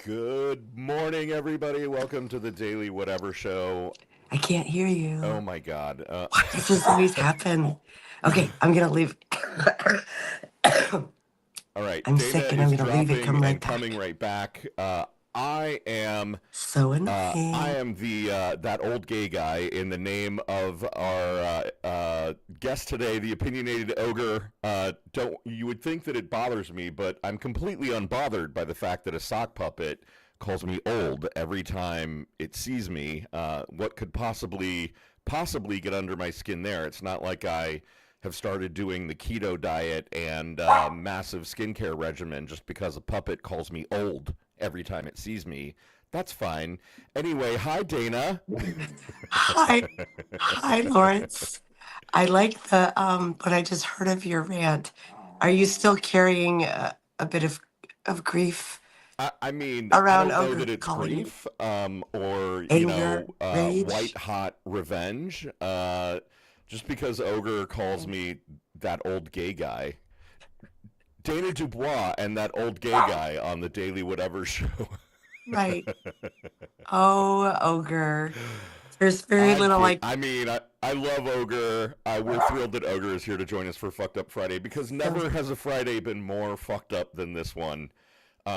Good morning, everybody. Welcome to the Daily Whatever Show. I can't hear Oh you. my God. Why does this always happen? Okay, I'm gonna leave. All right. I'm Dana sick and I'm is gonna leave it, dropping come right and coming back. right back. I am. So I annoying. am the that old gay guy in the name of our guest today, the opinionated ogre. Don't you would think that it bothers me, but I'm completely unbothered by the fact that a sock puppet calls me old every time it sees me. What could possibly get under my skin there? It's not like I have started doing the keto diet and massive skincare regimen just because a puppet calls me old every time it sees me. That's fine. Anyway, hi Dana. Hi, hi, Lawrence. I like the what I just heard of your rant. Are you still carrying a bit of grief I mean, I around don't know Ogre that it's calling you grief, or anger, white rage? hot revenge. Just because Ogre calls me that old gay guy, Dana Dubois, and that old gay guy on the Daily Whatever show. Right. Oh, Ogre. There's very I'm little kidding. like I love Ogre. We're thrilled that Ogre is here to join us for Fucked Up Friday because so never has a Friday been more fucked up than this one.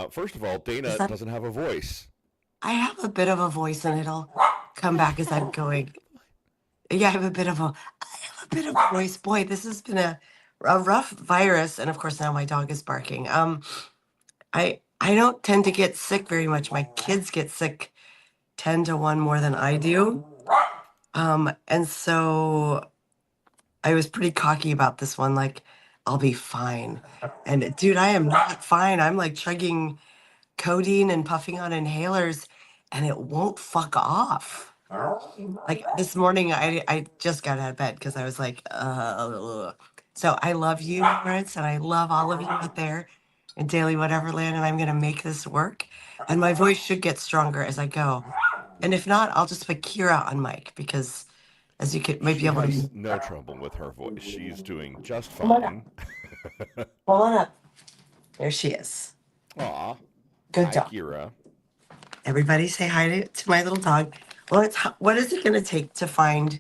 First of all, is Dana that doesn't have a voice. I have a bit of a voice and it'll come back as I'm going. Yeah, I have a bit of a voice. Boy, this has been a rough virus, and of course now my dog is barking. I don't tend to get sick very much. My kids get sick 10 to 1 more than I do. And so I was pretty cocky about this one, like, I'll be fine. And dude, I am not fine. I'm like chugging codeine and puffing on inhalers, and it won't fuck off. Like this morning, I just got out of bed because I was like, So I love you, Lawrence, and I love all of you out there in Daily Whatever Land, and I'm gonna make this work. And my voice should get stronger as I go. And if not, I'll just put Kira on mic because, as you could might be She able has to. no trouble with her voice. She's doing just Come on up. fine. Come on up. There she is. Aw. Good Hi, dog. Kira. Everybody say hi to my little dog. Well, what is it going to take to find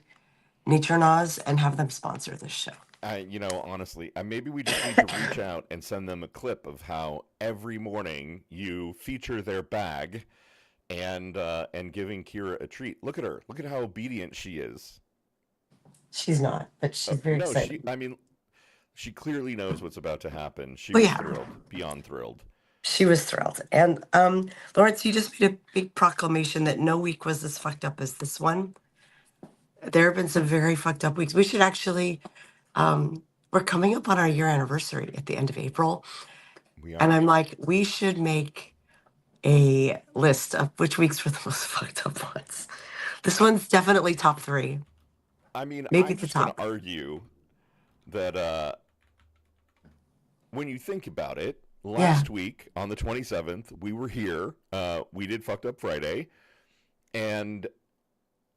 Nature Naws and have them sponsor this show? Honestly, maybe we just need to reach out and send them a clip of how every morning you feature their bag and giving Kira a treat. Look at her. Look at how obedient she is. She's not, but she's very No, excited. she clearly knows what's about to happen. She Oh was yeah, thrilled, beyond thrilled. she was thrilled. And Lawrence, you just made a big proclamation that no week was as fucked up as this one. There have been some very fucked up weeks. We should actually, we're coming up on our year anniversary at the end of April. We And are. I'm like, we should make a list of which weeks were the most fucked up ones. This one's definitely top 3, maybe I'm the just going to top. argue that when you think about it, Yeah. last week on the 27th, we were here. We did Fucked Up Friday. And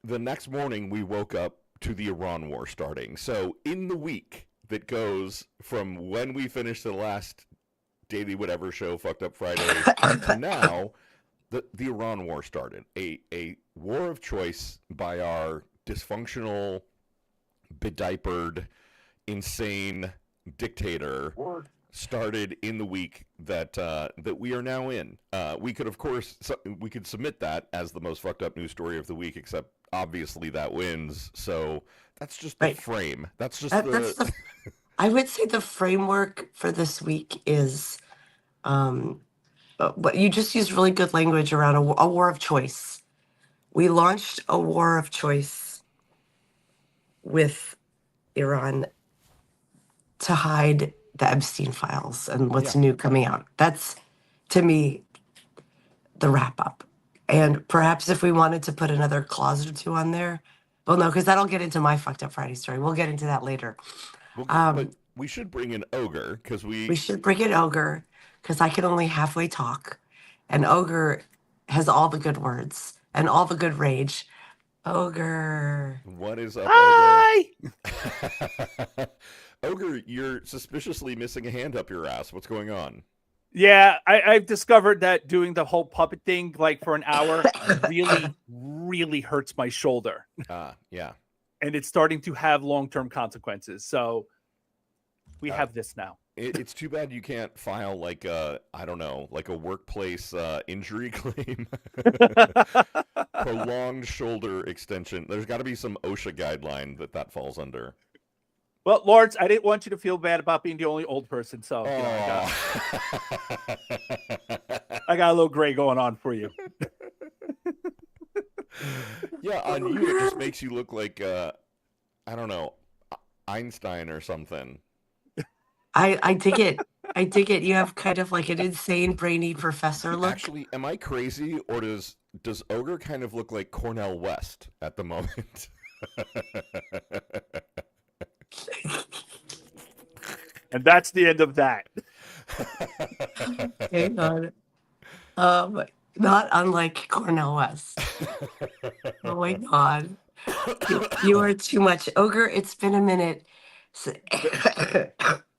the next morning, we woke up to the Iran war starting. So, in the week that goes from when we finished the last Daily Whatever show, Fucked Up Friday, to now, the Iran war started. A war of choice by our dysfunctional, bediapered, insane dictator started in the week that we are now in. We could, of course, we could submit that as the most fucked up news story of the week, except obviously that wins. So that's just the Right. frame. That's just That's the. the I would say the framework for this week is what you just used really good language around a war of choice. We launched a war of choice with Iran to hide the Epstein files and what's Yeah. new coming out. That's, to me, the wrap up. And perhaps if we wanted to put another clause or two on there, well, no, because that'll get into my fucked up Friday story. We'll get into that later. But Um, we should bring in Ogre because we should bring in Ogre because I can only halfway talk, and Ogre has all the good words and all the good rage. Ogre. What is up, Ogre? Hi! Ogre, you're suspiciously missing a hand up your ass. What's going on? Yeah, I've discovered that doing the whole puppet thing, like for an hour, really, really hurts my shoulder. Yeah. And it's starting to have long-term consequences. So we have this now. It's too bad you can't file like a, I don't know, like a workplace injury claim. Prolonged shoulder extension. There's got to be some OSHA guideline that falls under. Well, Lawrence, I didn't want you to feel bad about being the only old person, so I got a little gray going on for you. Yeah, on you it just makes you look like I don't know, Einstein or something. I dig it. I dig it. You have kind of like an insane brainy professor look. Actually, am I crazy, or does Ogre kind of look like Cornell West at the moment? And that's the end of that. Hang on. Not unlike Cornell West. Oh my God. You are too much. Ogre, it's been a minute.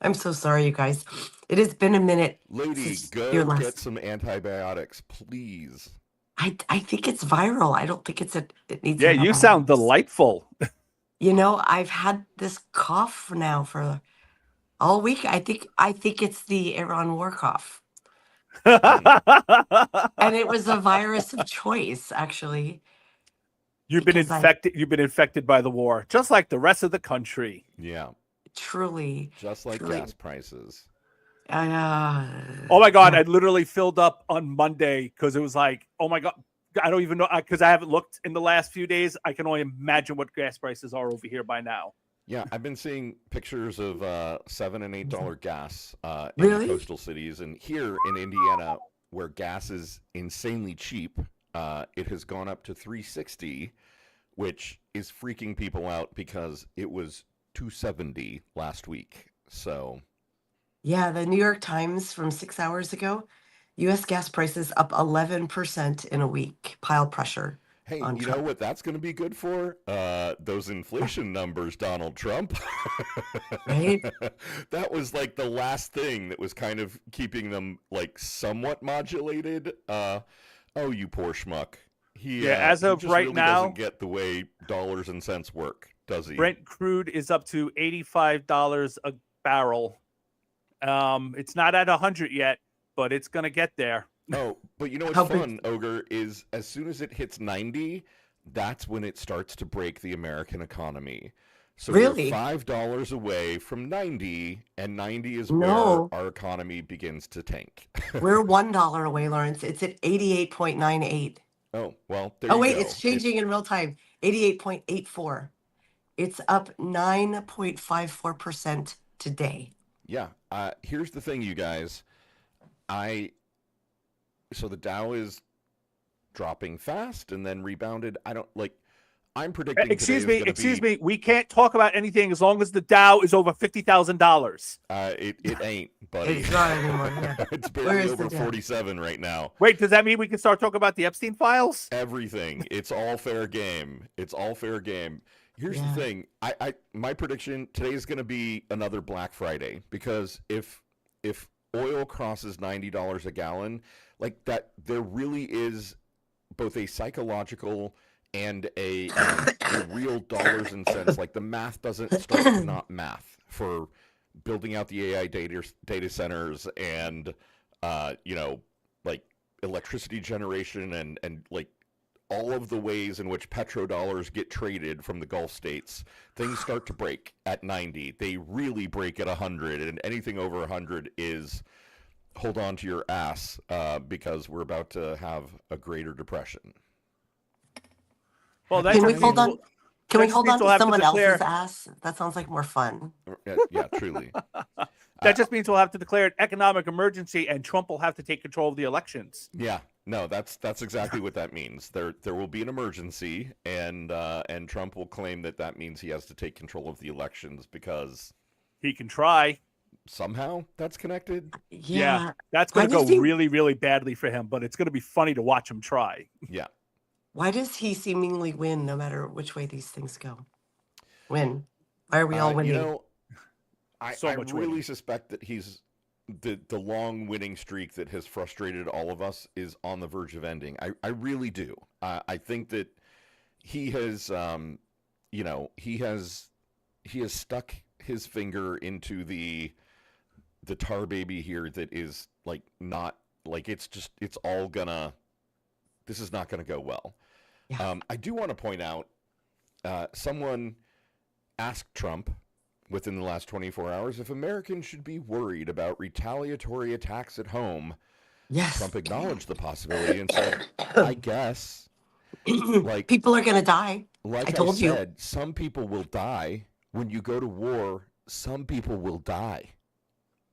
I'm so sorry, you guys. It has been a minute. Lady, go get some antibiotics, please. I think it's viral. I don't think it needs. Yeah, you sound delightful. You know, I've had this cough now for all week. I think it's the Iran war cough. And it was a virus of choice, actually. You've been infected by the war, just like the rest of the country. Yeah. Truly. Just like gas prices. Oh my God, I literally filled up on Monday because it was like, oh my God, I don't even know, because I haven't looked in the last few days. I can only imagine what gas prices are over here by now. Yeah, I've been seeing pictures of $7 and $8 gas in really? coastal cities, and here in Indiana, where gas is insanely cheap, it has gone up to $3.60, which is freaking people out because it was $2.70 last week. So, yeah, the New York Times from 6 hours ago, U.S. gas prices up 11% in a week. Pile pressure. Hey, you know what that's going to be good for? Those inflation numbers, Donald Trump. Right? That was like the last thing that was kind of keeping them like somewhat modulated. Oh, you poor schmuck. As of he just right really now, doesn't get the way dollars and cents work, does he? Brent crude is up to $85 a barrel. It's not at 100 yet, but it's going to get there. Oh, but you know what's fun, Ogre, is as soon as it hits 90, that's when it starts to break the American economy. So really? we're $5 away from 90, and 90 is where our economy begins to tank. We're $1 away, Lawrence. It's at 88.98. Oh, well, there you go. Oh, wait, it's changing in real time. 88.84. It's up 9.54% today. Yeah. Here's the thing, you guys. So the Dow is dropping fast and then rebounded. I'm predicting. Excuse me. We can't talk about anything as long as the Dow is over $50,000. It ain't, buddy. It's not anymore. Yeah. It's barely over 47 right now. Wait, does that mean we can start talking about the Epstein files? Everything. It's all fair game. It's all fair game. Here's the thing. My prediction today is going to be another Black Friday, because if oil crosses $90 a gallon, like that, there really is both a psychological and a real dollars and cents. Like the math doesn't start to not math for building out the AI data centers and like electricity generation and like all of the ways in which petrodollars get traded from the Gulf states. Things start to break at 90. They really break at 100, and anything over 100 is hold on to your ass, because we're about to have a greater depression. Well, can we hold on? Can we hold on to someone else's ass? That sounds like more fun. Yeah, truly. That just means we'll have to declare an economic emergency, and Trump will have to take control of the elections. Yeah, no, that's exactly what that means. There will be an emergency, and Trump will claim that means he has to take control of the elections because he can try. Somehow that's connected. Yeah, that's going to go really, really badly for him, but it's going to be funny to watch him try. Yeah. Why does he seemingly win no matter which way these things go? Win. Why are we all winning? I really suspect that he's the long winning streak that has frustrated all of us is on the verge of ending. I really do. I think that he has, he has stuck his finger into the tar baby here that is like not like it's all gonna. This is not gonna go well. Yeah. I do want to point out, someone asked Trump within the last 24 hours if Americans should be worried about retaliatory attacks at home. Yes. Trump acknowledged the possibility and said, I guess, like people are going to die. Like I told you. some people will die. When you go to war, some people will die.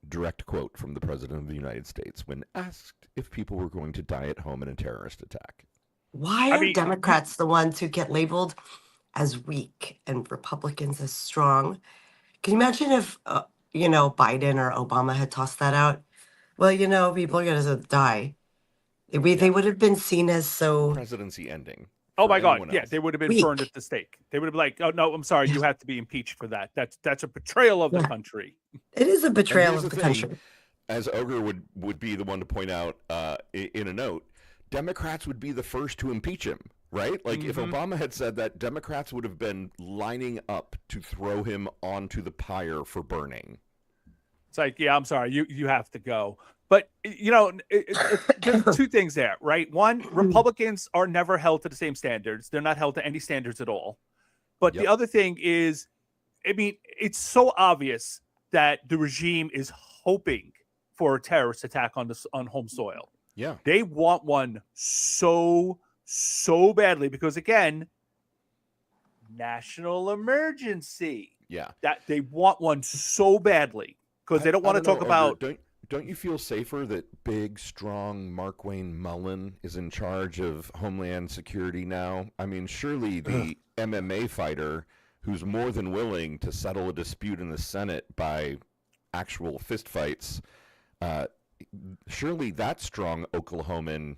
Direct quote from the President of the United States when asked if people were going to die at home in a terrorist attack. Why are Democrats the ones who get labeled as weak and Republicans as strong? Can you imagine if, Biden or Obama had tossed that out? Well, people are going to die. They would have been seen as so... Presidency ending. Oh my God! Yeah, they would have been weak. burned at the stake. They would have been like, "Oh no, I'm sorry, you have to be impeached for that. That's a betrayal of the country." It is a betrayal of the country. As Ogre would be the one to point out in a note, Democrats would be the first to impeach him, right? Like if Obama had said that, Democrats would have been lining up to throw him onto the pyre for burning. It's like, yeah, I'm sorry, you have to go. But, there's two things there, right? One, Republicans are never held to the same standards. They're not held to any standards at all. But the other thing is, it's so obvious that the regime is hoping for a terrorist attack on home soil. Yeah. They want one so badly because, again, national emergency. Yeah. That they want one so badly because they don't want to talk about... Don't you feel safer that big, strong Markwayne Mullen is in charge of Homeland Security now? I mean, surely the MMA fighter who's more than willing to settle a dispute in the Senate by actual fistfights, surely that strong Oklahoman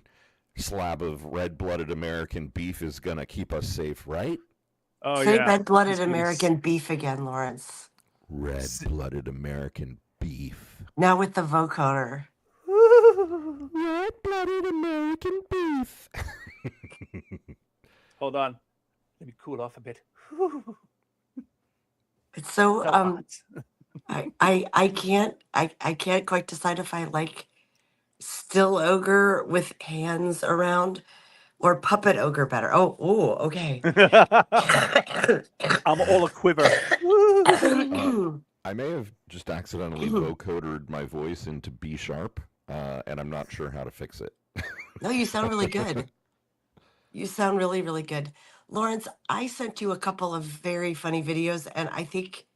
slab of red-blooded American beef is going to keep us safe, right? Oh, say red-blooded American beef again, Lawrence. Red-blooded American beef. Now with the vocoder. Red-blooded American beef. Hold on. Let me cool off a bit. It's so I can't quite decide if I like still ogre with hands around or puppet ogre better. Oh, okay. I'm all a quiver. I may have just accidentally vocoded my voice into B sharp, and I'm not sure how to fix it. No, you sound really good. You sound really, really good. Lawrence, I sent you a couple of very funny videos, and I think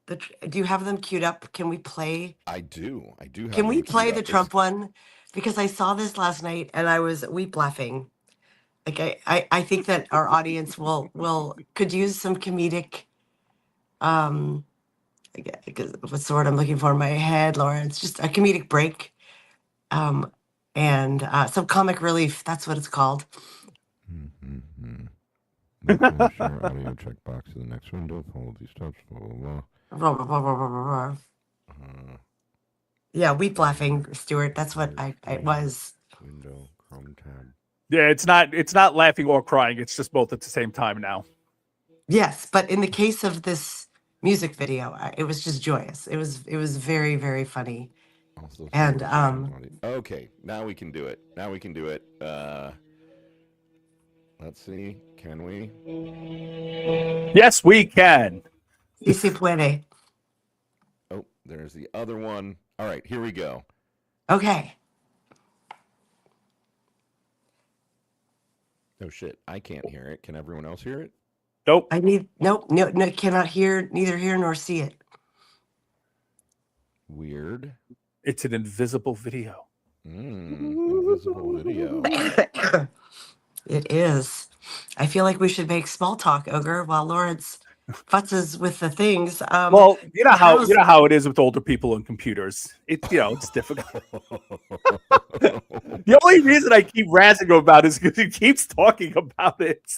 do you have them queued up? Can we play? I do. Can we play the Trump one? Because I saw this last night, and I was weep laughing. Like I think that our audience could use some comedic what's the word I'm looking for in my head, Lawrence? Just a comedic break, and some comic relief. That's what it's called. Share audio checkbox to the next window. Follow these steps. Blah blah blah. Yeah, weep laughing, Stuart. That's what it was. Window Chrome tab. Yeah, it's not laughing or crying. It's just both at the same time now. Yes, but in the case of this music video, it was just joyous. It was very, very funny. Also, and okay, now we can do it. Let's see. Can we? Yes, we can. Si se puede. Oh, there's the other one. All right, here we go. Okay. Oh shit, I can't hear it. Can everyone else hear it? Nope. No, cannot hear, neither hear nor see it. Weird. It's an invisible video. Invisible video. It is. I feel like we should make small talk, Ogre, while Lawrence futzes with the things. Well, you know how it is with older people and computers. It's difficult. The only reason I keep razzing him about it is because he keeps talking about it.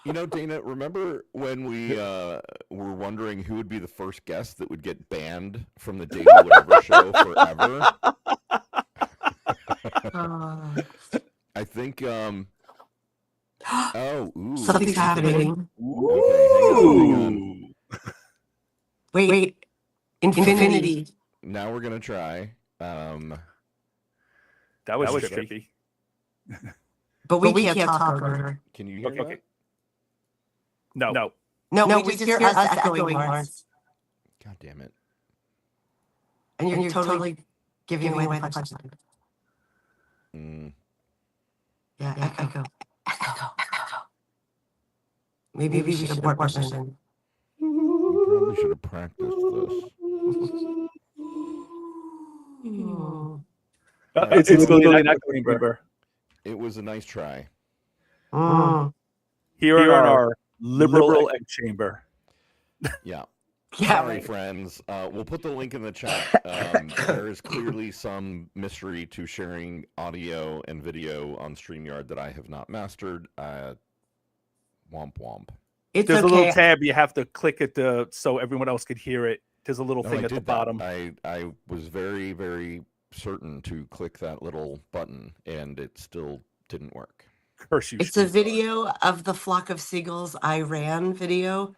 You know, Dana, remember when we were wondering who would be the first guest that would get banned from the Daily Whatever show forever? I think, ooh. Something's happening. Okay, hang on. Wait. Infinity. Now we're going to try. That was tricky. But we can't talk over her. Can you hear that? Okay. No. No, we just hear us echoing, Lawrence. God damn it. And you're totally giving away the punchline. Yeah, echo. Maybe we should abort mission. We probably should have practiced this. It's literally an echo chamber. It was a nice try. Here in our liberal egg chamber. Yeah. Yeah, Sorry, right. friends. We'll put the link in the chat. There is clearly some mystery to sharing audio and video on StreamYard that I have not mastered. Womp womp. There's a little tab you have to click it so everyone else could hear it. There's a little thing at the bottom. I was very, very certain to click that little button, and it still didn't work. Curse you. It's a video of the flock of seagulls Iran video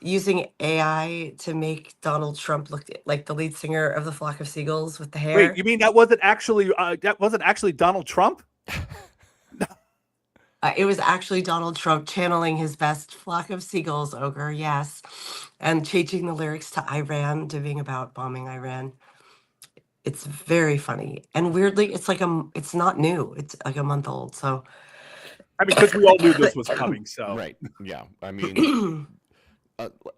using AI to make Donald Trump look like the lead singer of the flock of seagulls with the hair. Wait, you mean that wasn't actually Donald Trump? It was actually Donald Trump channeling his best flock of seagulls, Ogre, yes, and changing the lyrics to Iran to being about bombing Iran. It's very funny, and weirdly, it's not new. It's like a month old. So, I mean, because we all knew this was coming. So, right, yeah. I mean,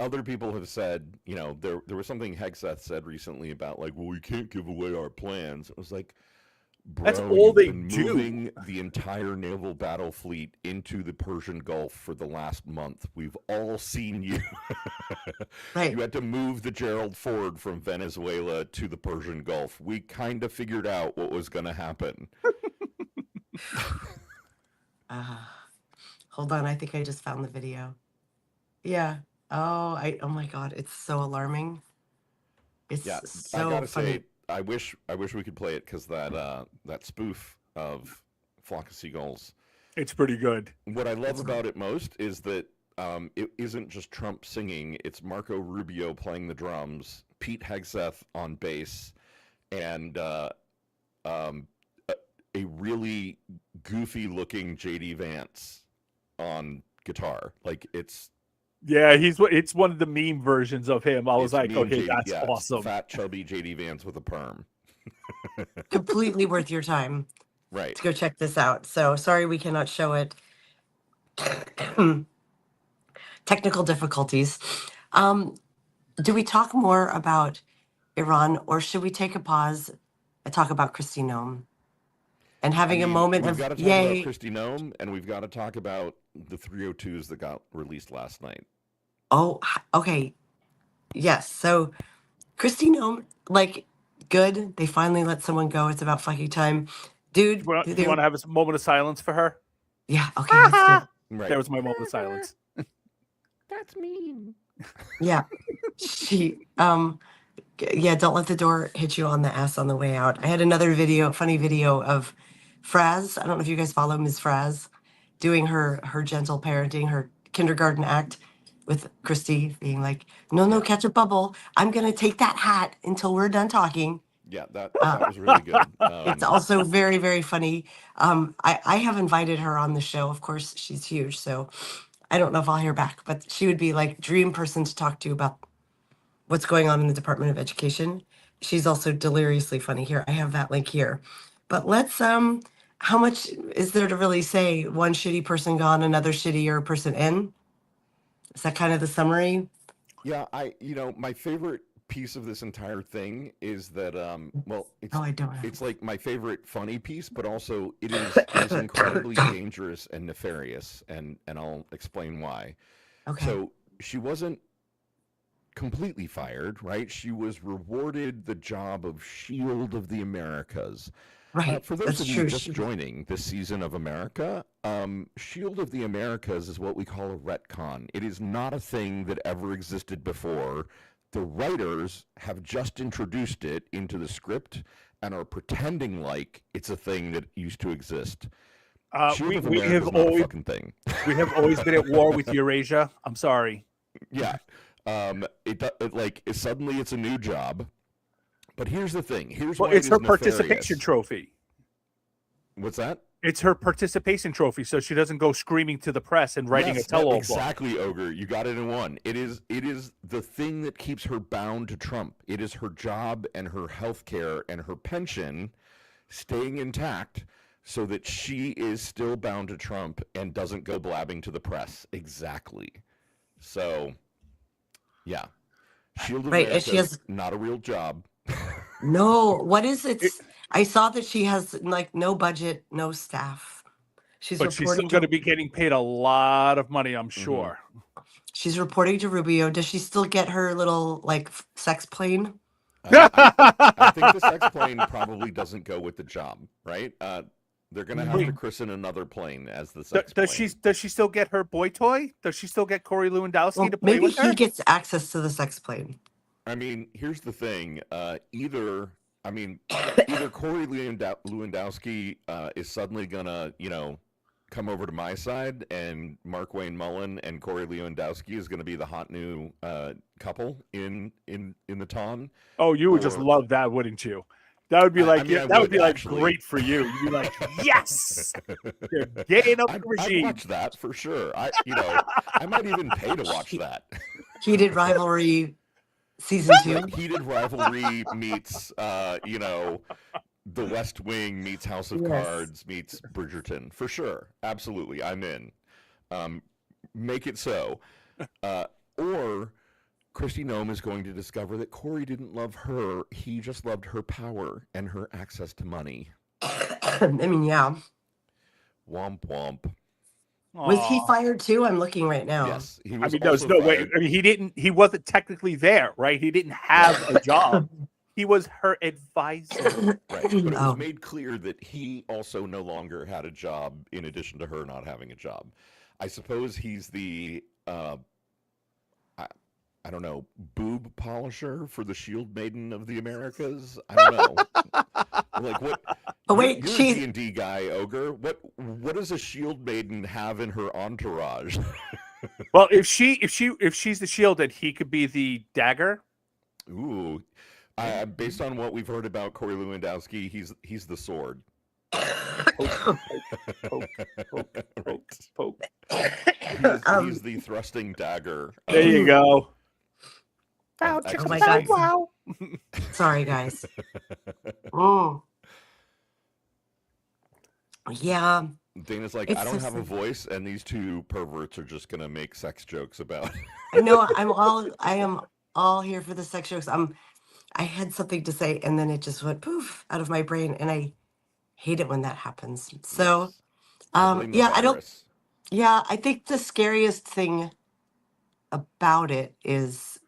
other people have said, you know, there was something Hegseth said recently about like, well, we can't give away our plans. It was like, bro, that's all they been do. Moving the entire naval battle fleet into the Persian Gulf for the last month. We've all seen you. right. You had to move the Gerald Ford from Venezuela to the Persian Gulf. We kind of figured out what was going to happen. Hold on, I think I just found the video. Yeah. Oh my God, it's so alarming. It's so I gotta funny. say, I wish we could play it because that spoof of Flock of Seagulls. It's pretty good. What I love about it most is that it isn't just Trump singing; it's Marco Rubio playing the drums, Pete Hegseth on bass, and a really goofy-looking JD Vance on guitar. Like it's. Yeah, it's one of the meme versions of him. I was like, okay, that's awesome. Fat, chubby JD Vance with a perm. Completely worth your time. Right. To go check this out. So sorry we cannot show it. Technical difficulties. Do we talk more about Iran, or should we take a pause and talk about Kristi Noem? And having a moment of yay. We've got to talk about Kristi Noem, and we've got to talk about the 302s that got released last night. Oh, okay. Yes. So Kristi Noem, like, good. They finally let someone go. It's about fucking time. Dude. You want to have a moment of silence for her? Yeah. Okay. Let's do it. Right. There was my moment of silence. That's mean. Yeah. She, yeah, don't let the door hit you on the ass on the way out. I had another funny video of Fraz. I don't know if you guys follow Ms. Fraz doing her gentle parenting, her kindergarten act with Kristi being like, no, catch a bubble. I'm going to take that hat until we're done talking. Yeah, that was really good. It's also very, very funny. I have invited her on the show. Of course, she's huge. So I don't know if I'll hear back, but she would be like dream person to talk to about what's going on in the Department of Education. She's also deliriously funny. Here, I have that link here. But let's, how much is there to really say? One shitty person gone, another shittier person in? Is that kind of the summary? Yeah, my favorite piece of this entire thing is that, it's like my favorite funny piece, but also it is incredibly dangerous and nefarious, and I'll explain why. Okay. So she wasn't completely fired, right? She was rewarded the job of Shield of the Americas. Right. For those That's of you true. just joining this season of America, Shield of the Americas is what we call a retcon. It is not a thing that ever existed before. The writers have just introduced it into the script and are pretending like it's a thing that used to exist. Shield of America is not a fucking thing. We have always been at war with Eurasia. I'm sorry. Yeah. Suddenly it's a new job. But here's the thing. Here's why it's her nefarious. participation trophy. What's that? It's her participation trophy, so she doesn't go screaming to the press and writing a tell-all exactly, book. Ogre. You got it in one. It is the thing that keeps her bound to Trump. It is her job and her health care and her pension staying intact so that she is still bound to Trump and doesn't go blabbing to the press. Exactly. So, yeah. Shield of America, she has not a real job. No, what is it? I saw that she has like no budget, no staff. But she's still going to be getting paid a lot of money, I'm sure. She's reporting to Rubio. Does she still get her little like sex plane? I think the sex plane probably doesn't go with the job, right? They're going to have to christen another plane as the sex plane. Does she still get her boy toy? Does she still get Corey Lewandowski to play with her? Maybe he gets access to the sex plane. I mean, here's the thing. Either Corey Lewandowski is suddenly gonna, come over to my side, and Mark Wayne Mullen and Corey Lewandowski is gonna be the hot new couple in the ton. Oh, you would just love that, wouldn't you? That would be great for you. You'd be like, yes, they're gaying up the regime. I'd watch that for sure. I might even pay to watch that. Heated rivalry. Season 2. Heated rivalry meets, The West Wing meets House of Cards meets Bridgerton. For sure. Absolutely. I'm in. Make it so. Or Kristi Noem is going to discover that Corey didn't love her. He just loved her power and her access to money. I mean, yeah. Womp womp. Was he fired too? I'm looking right now. Yes, he was. He wasn't technically there, right? He didn't have a job. He was her advisor. Right, but it was made clear that he also no longer had a job in addition to her not having a job. I suppose he's the, I don't know, boob polisher for the Shield Maiden of the Americas? I don't know. Like what? Oh wait, you're a D&D guy, Ogre. What does a Shield Maiden have in her entourage? Well, if she's the Shield, then he could be the dagger. Ooh, based on what we've heard about Corey Lewandowski, he's the sword. Poke. He's the thrusting dagger. There you go. Oh my God! Wow. Sorry, guys. Oh. Yeah. Dana's like, I don't have a voice, and these two perverts are just gonna make sex jokes about. No, I am all here for the sex jokes. I had something to say, and then it just went poof out of my brain, and I hate it when that happens. So, I think the scariest thing about it is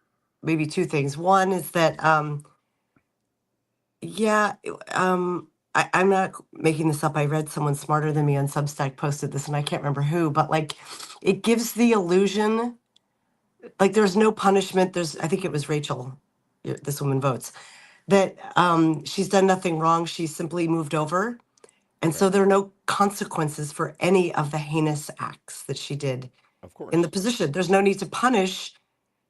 maybe two things. One is that, I'm not making this up. I read someone smarter than me on Substack posted this, and I can't remember who, but like, it gives the illusion, like there's no punishment. I think it was Rachel, this woman votes, that she's done nothing wrong. She's simply moved over. And so there are no consequences for any of the heinous acts that she did in the position. There's no need to punish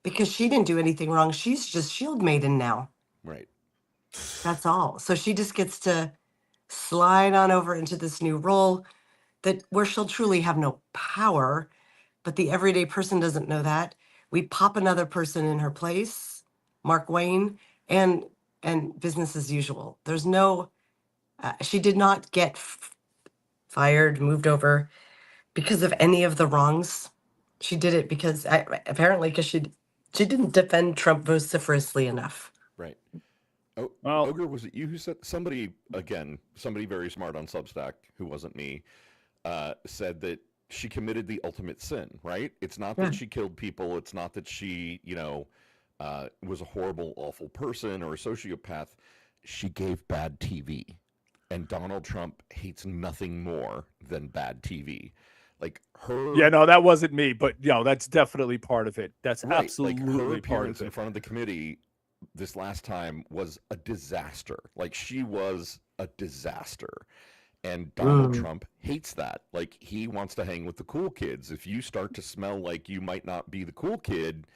because she didn't do anything wrong. She's just Shield Maiden now. Right. That's all. So she just gets to slide on over into this new role where she'll truly have no power, but the everyday person doesn't know that. We pop another person in her place, Mark Wayne, and business as usual. There's no, she did not get fired, moved over because of any of the wrongs. She did it because she didn't defend Trump vociferously enough. Right. Oh, well, Ogre, was it you who said somebody very smart on Substack, who wasn't me, said that she committed the ultimate sin, right? It's not that she killed people. It's not that she, was a horrible, awful person or a sociopath. She gave bad TV. and Donald Trump hates nothing more than bad TV. Like her, Yeah, no, that wasn't me, but that's definitely part of it. That's right? absolutely Like her part of appearance in it. front of the committee this last time was a disaster. Like she was a disaster. And Donald Trump hates that. Like he wants to hang with the cool kids. If you start to smell like you might not be the cool kid,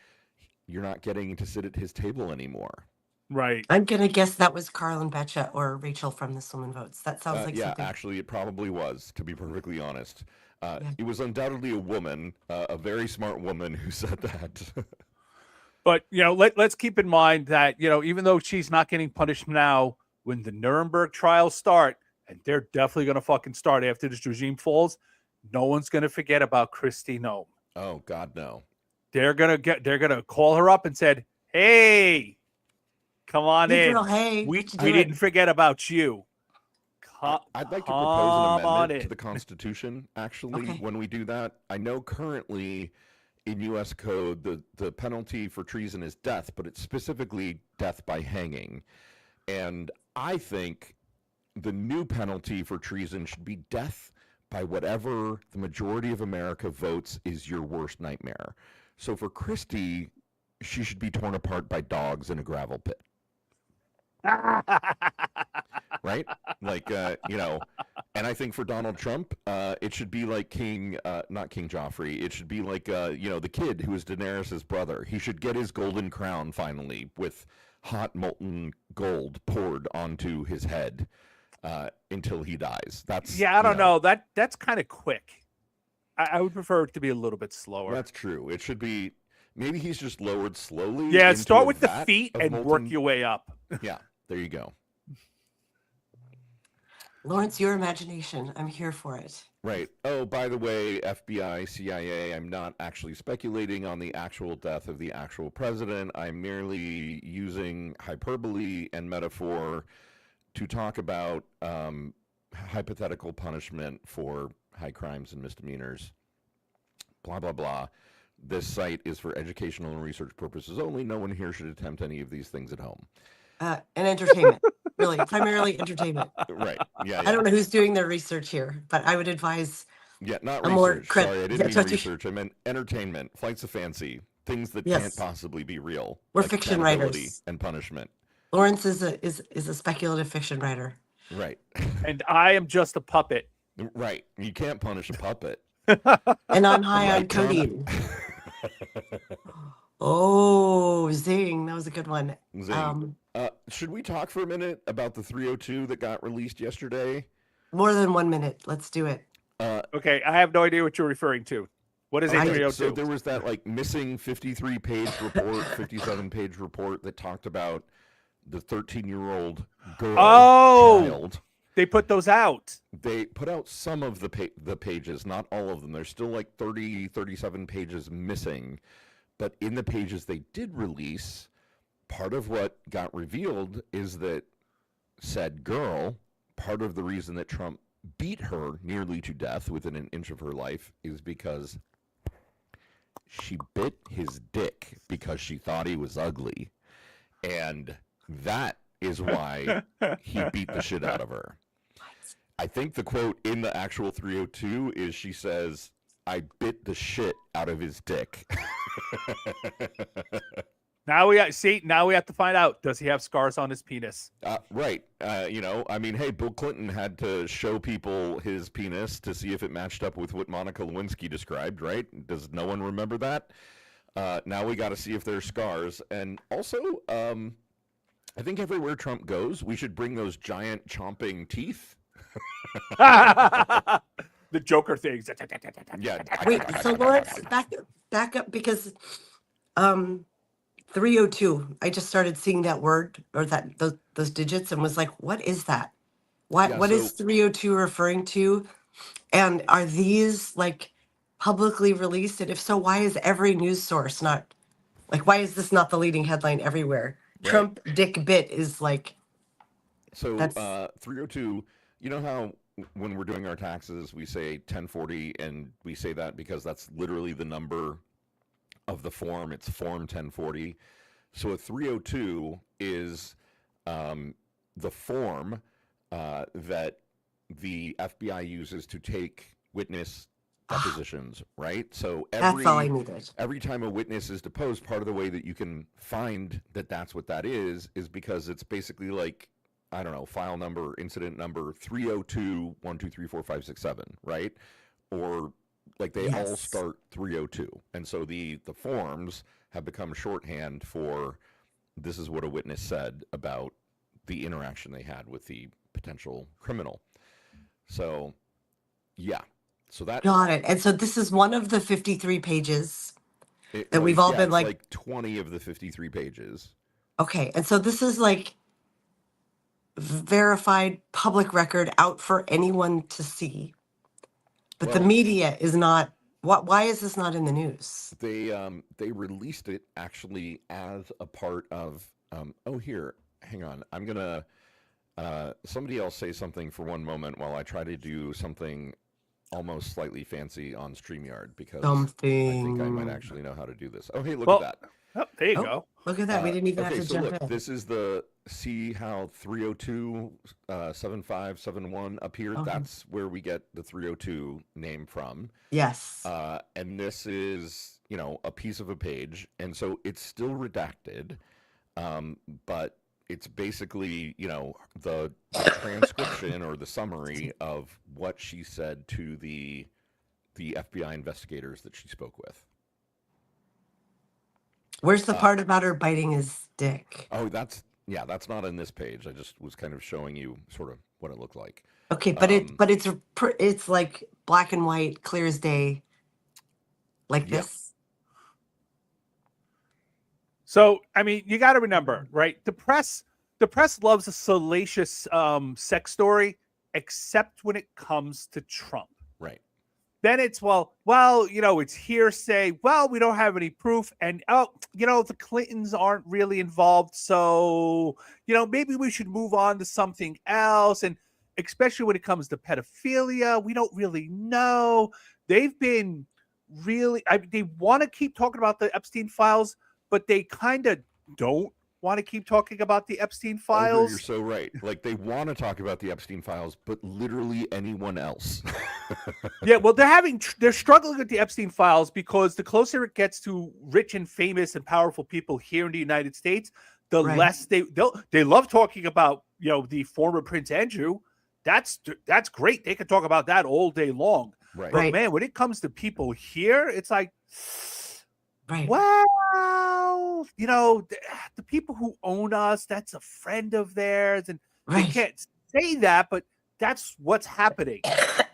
you're not getting to sit at his table anymore. Right. I'm going to guess that was Carl and Betcha or Rachel from This Woman Votes. That sounds like Yeah, something. actually, it probably was, to be perfectly honest. Yeah. It was undoubtedly a woman, a very smart woman who said that. But let's keep in mind that even though she's not getting punished now, when the Nuremberg trials start, and they're definitely going to fucking start after this regime falls, no one's going to forget about Kristi Noem. Oh God, no. They're gonna call her up and said, "Hey, come on Hey, in. girl, hey, we what you we doing?" didn't forget about you." I'd like to propose an Come on amendment to in. the Constitution, actually, Okay. when we do that. I know currently in U.S. Code, the penalty for treason is death, but it's specifically death by hanging. And I think the new penalty for treason should be death by whatever the majority of America votes is your worst nightmare. So for Kristi, she should be torn apart by dogs in a gravel pit. Right? Like, and I think for Donald Trump, it should be like not King Joffrey. It should be like, the kid who is Daenerys' brother. He should get his golden crown finally with hot molten gold poured onto his head until he dies. That's I don't know. That's kind of quick. I would prefer it to be a little bit slower. That's true. It should be. Maybe he's just lowered slowly. Yeah, into start a with the vat feet of and molten... work your way up. Yeah, there you go. Lawrence, your imagination. I'm here for it. Right. Oh, by the way, FBI, CIA, I'm not actually speculating on the actual death of the actual president. I'm merely using hyperbole and metaphor to talk about hypothetical punishment for high crimes and misdemeanors. Blah, blah, blah. This site is for educational and research purposes only. No one here should attempt any of these things at home. And entertainment. Really, primarily entertainment. Right. Yeah. I don't know who's doing their research here, but I would advise. Yeah, not a more research. Sorry, I didn't mean that's research. I meant entertainment, flights of fancy, things that Yes. can't possibly be real. We're like fiction accountability writers. and punishment. Lawrence is a speculative fiction writer. Right. And I am just a puppet. Right. You can't punish a puppet. And I'm high on Right, Trump? codeine. Oh, zing. That was a good one. Zing. Should we talk for a minute about the 302 that got released yesterday? More than 1 minute. Let's do it. Okay, I have no idea what you're referring to. What is Okay, A302? so there was that missing 53-page report, 57-page report that talked about the 13-year-old girl child. They put those out. They put out some of the pages, not all of them. There's still 37 pages missing. But in the pages they did release, part of what got revealed is that said girl, part of the reason that Trump beat her nearly to death within an inch of her life is because she bit his dick because she thought he was ugly. And that is why he beat the shit out of her. I think the quote in the actual 302 is she says, "I bit the shit out of his dick." Now we have to find out, does he have scars on his penis? Right. Hey, Bill Clinton had to show people his penis to see if it matched up with what Monica Lewinsky described, right? Does no one remember that? Now we got to see if there's scars. And also, I think everywhere Trump goes, we should bring those giant chomping teeth. The Joker things. Yeah. Wait, so Lawrence, back up because 302. I just started seeing that word or those digits and was like, what is that? What is 302 referring to? And are these publicly released? And if so, why is every news source not why is this not the leading headline everywhere? Right. Trump dick bit is So that's 302, you know how when we're doing our taxes, we say 1040, and we say that because that's literally the number of the form. It's form 1040. So a 302 is the form that the FBI uses to take witness depositions, right? So That's all I needed. every time a witness is deposed, part of the way that you can find that that's what that is because it's basically like, I don't know, file number, incident number 302 1 2 3 4 5 6 7, right? Or like they all Yes. start 302, and so the forms have become shorthand for this is what a witness said about the interaction they had with the potential criminal. So, yeah. So that Got it. And so this is one of the 53 pages that we've all been it's like 20 of the 53 pages. okay. And so this is like verified public record out for anyone to see. But the Well, media is not. Why is this not in the news? they released it actually as a part of oh, here, hang on. I'm gonna somebody else say something for one moment while I try to do something almost slightly fancy on StreamYard because I think I might actually know how to do this. Oh, hey, look at that. Oh, there you go. Look at that. We didn't even Okay, have to so jump look, in. this is the see how 302 7571 up here. That's where we get the 302 name from. Yes. And this is, you know, a piece of a page, and so it's still redacted, but it's basically, you know, the transcription or the summary of what she said to the FBI investigators that she spoke with. Where's the part about her biting his dick? Oh, that's not in this page. I just was kind of showing you sort of what it looked like. Okay, but it's like black and white, clear as day, like this. So, I mean, you got to remember, right? The press loves a salacious sex story, except when it comes to Trump. Right. Then it's, well, you know, it's hearsay. Well, we don't have any proof. And, you know, the Clintons aren't really involved. So, you know, maybe we should move on to something else. And especially when it comes to pedophilia, we don't really know. They've been really, they want to keep talking about the Epstein files, but they kind of don't want to keep talking about the Epstein files. Oh, you're so right. Like, they want to talk about the Epstein files, but literally anyone else. Yeah, well, they're struggling with the Epstein files because the closer it gets to rich and famous and powerful people here in the United States, the less they love talking about, you know, the former Prince Andrew. That's great. They can talk about that all day long. Right. But man, when it comes to people here, it's like, right. Well, you know, the people who own us, that's a friend of theirs, and they can't say that, but that's what's happening.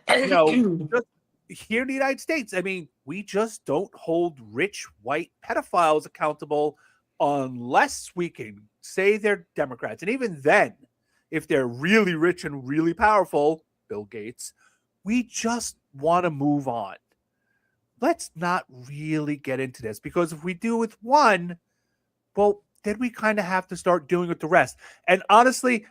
You know, just here in the United States, I mean, we just don't hold rich white pedophiles accountable unless we can say they're Democrats. And even then, if they're really rich and really powerful, Bill Gates, we just want to move on. Let's not really get into this, because if we do with one, well, then we kind of have to start doing with the rest. And honestly,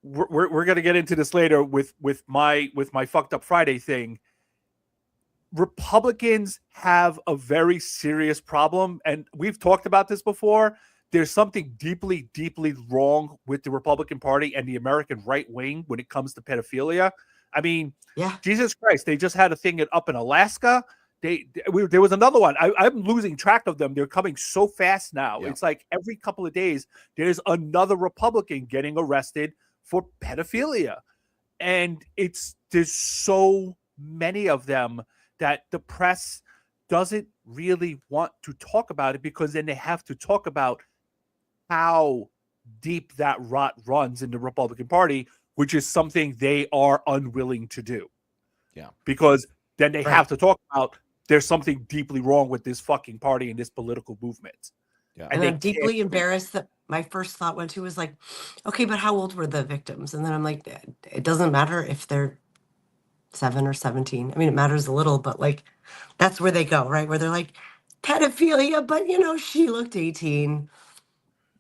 we're going to get into this later with my Fucked Up Friday thing. Republicans have a very serious problem, and we've talked about this before. There's something deeply, deeply wrong with the Republican Party and the American right wing when it comes to pedophilia. I mean, Jesus Christ, they just had a thing up in Alaska. There was another one. I'm losing track of them. They're coming so fast now. Yeah. It's like every couple of days, there's another Republican getting arrested for pedophilia. And there's so many of them that the press doesn't really want to talk about it, because then they have to talk about how deep that rot runs in the Republican Party, which is something they are unwilling to do. Yeah. Because then they have to talk about there's something deeply wrong with this fucking party and this political movement. Yeah. And I'm deeply embarrassed that my first thought went to was like, okay, but how old were the victims? And then I'm like, it doesn't matter if they're 7 or 17. I mean, it matters a little, but like, that's where they go, right? Where they're like, pedophilia, but you know, she looked 18.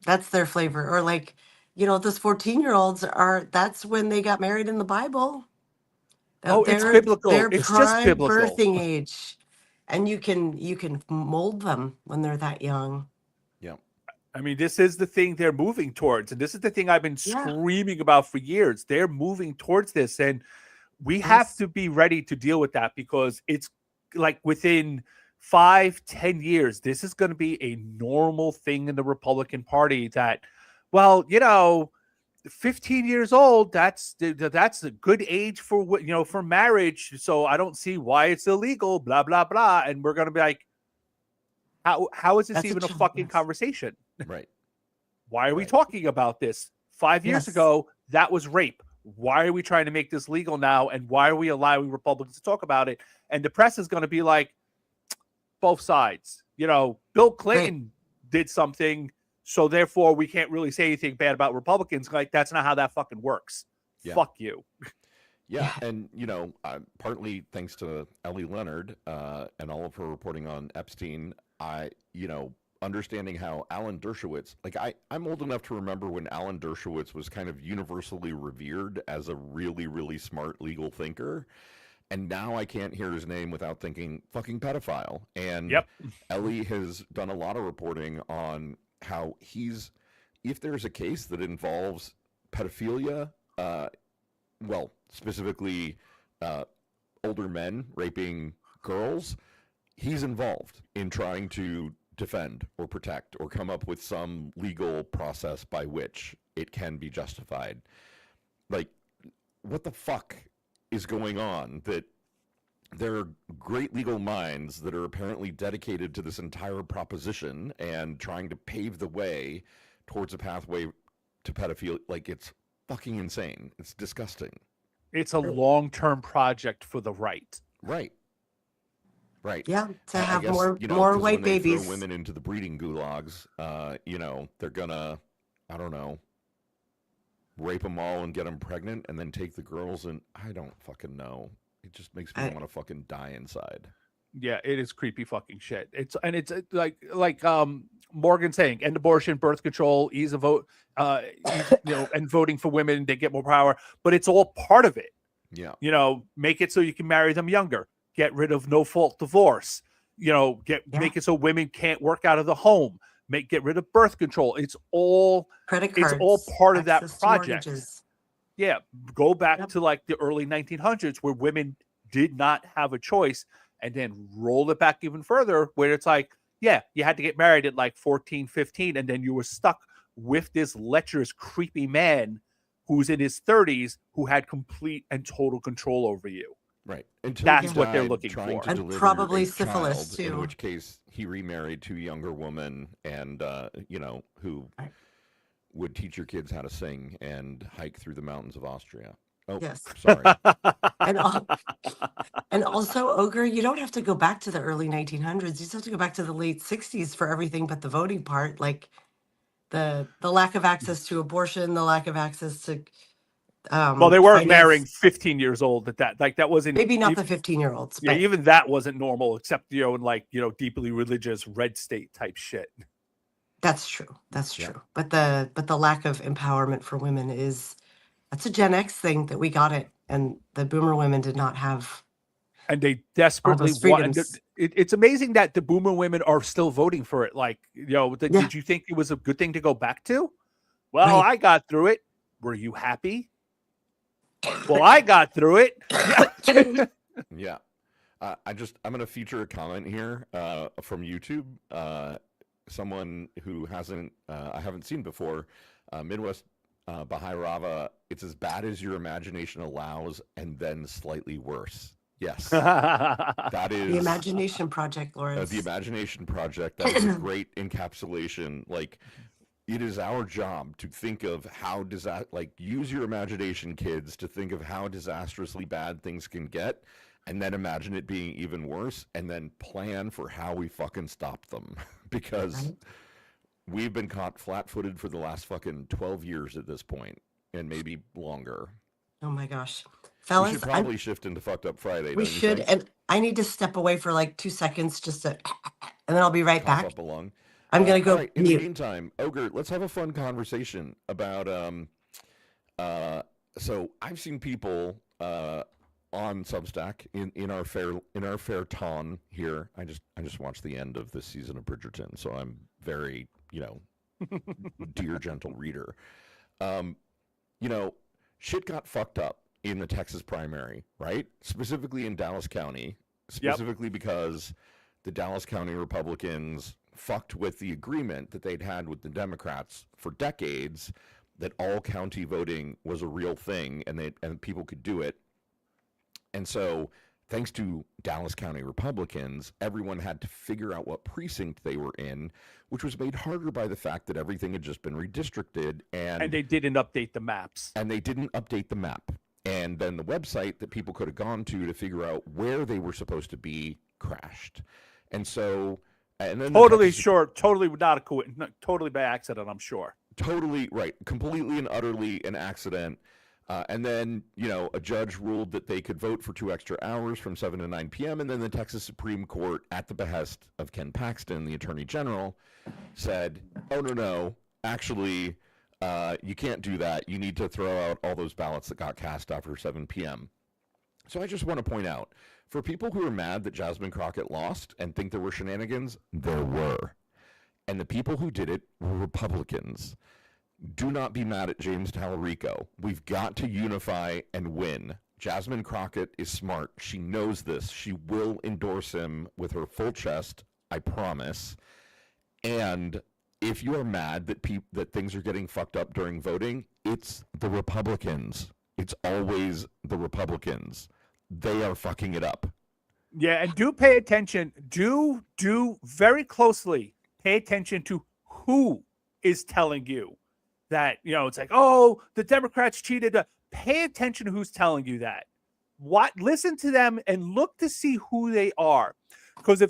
That's their flavor. Or like, you know, those 14-year-olds that's when they got married in the Bible. It's biblical. It's just biblical. Birthing age. And you can mold them when they're that young. Yeah. I mean, this is the thing they're moving towards. And this is the thing I've been Yeah. screaming about for years. They're moving towards this. And we Yes. have to be ready to deal with that because it's like within 5-10 years, this is going to be a normal thing in the Republican Party that, well, 15 years old, that's a good age for, for marriage. So I don't see why it's illegal, blah, blah, blah. And we're going to be like, how is this That's a even a challenge, fucking yes. conversation? Right. Why are we Right. talking about this? 5 years Yes. ago, that was rape. Why are we trying to make this legal now? And why are we allowing Republicans to talk about it? And the press is going to be like, both sides. Bill Clinton did something, so therefore we can't really say anything bad about Republicans. Like, that's not how that fucking works. Yeah. Fuck you. Yeah, and partly thanks to Ellie Leonard and all of her reporting on Epstein, understanding how Alan Dershowitz, like I'm old enough to remember when Alan Dershowitz was kind of universally revered as a really, really smart legal thinker. And now I can't hear his name without thinking fucking pedophile. And Yep. Ellie has done a lot of reporting on how if there's a case that involves pedophilia, specifically older men raping girls, he's involved in trying to defend or protect or come up with some legal process by which it can be justified. Like, what the fuck is going on that there are great legal minds that are apparently dedicated to this entire proposition and trying to pave the way towards a pathway to pedophilia? Like, it's fucking insane. It's disgusting. It's a long-term project for the right. Right. Yeah, to have guess, more 'cause white when they babies. throw women into the breeding gulags, they're gonna, I don't know, rape them all and get them pregnant and then take the girls, and I don't fucking know. It just makes me want to fucking die inside. Yeah, it is creepy fucking shit. It's like Morgan saying, end abortion, birth control, ease of vote, and voting for women, they get more power, but it's all part of it. Yeah. Make it so you can marry them younger, get rid of no fault divorce, make it so women can't work out of the home, get rid of birth control. It's all Credit cards, it's all part of that access to project. mortgages. Yeah, go back Yep. to like the early 1900s where women did not have a choice, and then roll it back even further where it's like, yeah, you had to get married at like 14, 15, and then you were stuck with this lecherous, creepy man who's in his 30s who had complete and total control over you. Right. Until That's he what they're died looking trying for. to And deliver probably a syphilis, child, in too. which case he remarried two younger women and, who Right. would teach your kids how to sing and hike through the mountains of Austria. Oh, Yes. sorry. And also, Ogre, you don't have to go back to the early 1900s. You just have to go back to the late 60s for everything but the voting part, like the lack of access to abortion, the lack of access to Well, they weren't finance. marrying 15 years old at that. Like, that wasn't Maybe not the 15-year-olds, Yeah, but even that wasn't normal, except deeply religious red state type shit. that's true. That's Yeah. true. But the lack of empowerment for women that's a Gen X thing that we got it, and the Boomer women did not have. And they desperately those want. freedoms. It's amazing that the Boomer women are still voting for it. Like, Yeah. did you think it was a good thing to go back to? Well, Right. I got through it. Were you happy? Well, I got through it. Yeah. I'm going to feature a comment here from YouTube. Someone who I haven't seen before. Midwest Baha'i Rava, it's as bad as your imagination allows and then slightly worse. Yes. That is The Imagination Project, Lawrence. the Imagination Project. That is a great encapsulation. Like, it is our job to think of how use your imagination, kids, to think of how disastrously bad things can get, and then imagine it being even worse, and then plan for how we fucking stop them. Because Right. we've been caught flat-footed for the last fucking 12 years at this point, and maybe longer. Oh my gosh. We Fellas, should probably shift into Fucked Up Friday. we don't you should, think? and I need to step away for like 2 seconds just to, and then I'll be right Cough back. up along. I'm going to go All right, in the mute. meantime, Ogre, let's have a fun conversation about so I've seen people on Substack in our fair ton here. I just watched the end of this season of Bridgerton, so I'm very dear gentle reader. You know, shit got fucked up in the Texas primary, right? Specifically in Dallas County, specifically because the Dallas County Republicans fucked with the agreement that they'd had with the Democrats for decades that all county voting was a real thing and people could do it. And so, thanks to Dallas County Republicans, everyone had to figure out what precinct they were in, which was made harder by the fact that everything had just been redistricted. And they didn't update the maps. And they didn't update the map. And then the website that people could have gone to figure out where they were supposed to be crashed. And so... And then totally not a coincidence, totally by accident, I'm sure. Totally, right. Completely and utterly an accident. And then, you know, a judge ruled that they could vote for 2 extra hours from 7 to 9 p.m. And then the Texas Supreme Court, at the behest of Ken Paxton, the Attorney General, said, oh, no, actually, you can't do that. You need to throw out all those ballots that got cast after 7 p.m. So I just want to point out, for people who are mad that Jasmine Crockett lost and think there were shenanigans, there were. And the people who did it were Republicans. Do not be mad at James Tallarico. We've got to unify and win. Jasmine Crockett is smart. She knows this. She will endorse him with her full chest, I promise. And if you are mad that things are getting fucked up during voting, it's the Republicans. It's always the Republicans. They are fucking it up. Yeah, and do pay attention. Do very closely pay attention to who is telling you that, you know, it's like, oh, the Democrats cheated. Pay attention to who's telling you that. Listen to them and look to see who they are. Because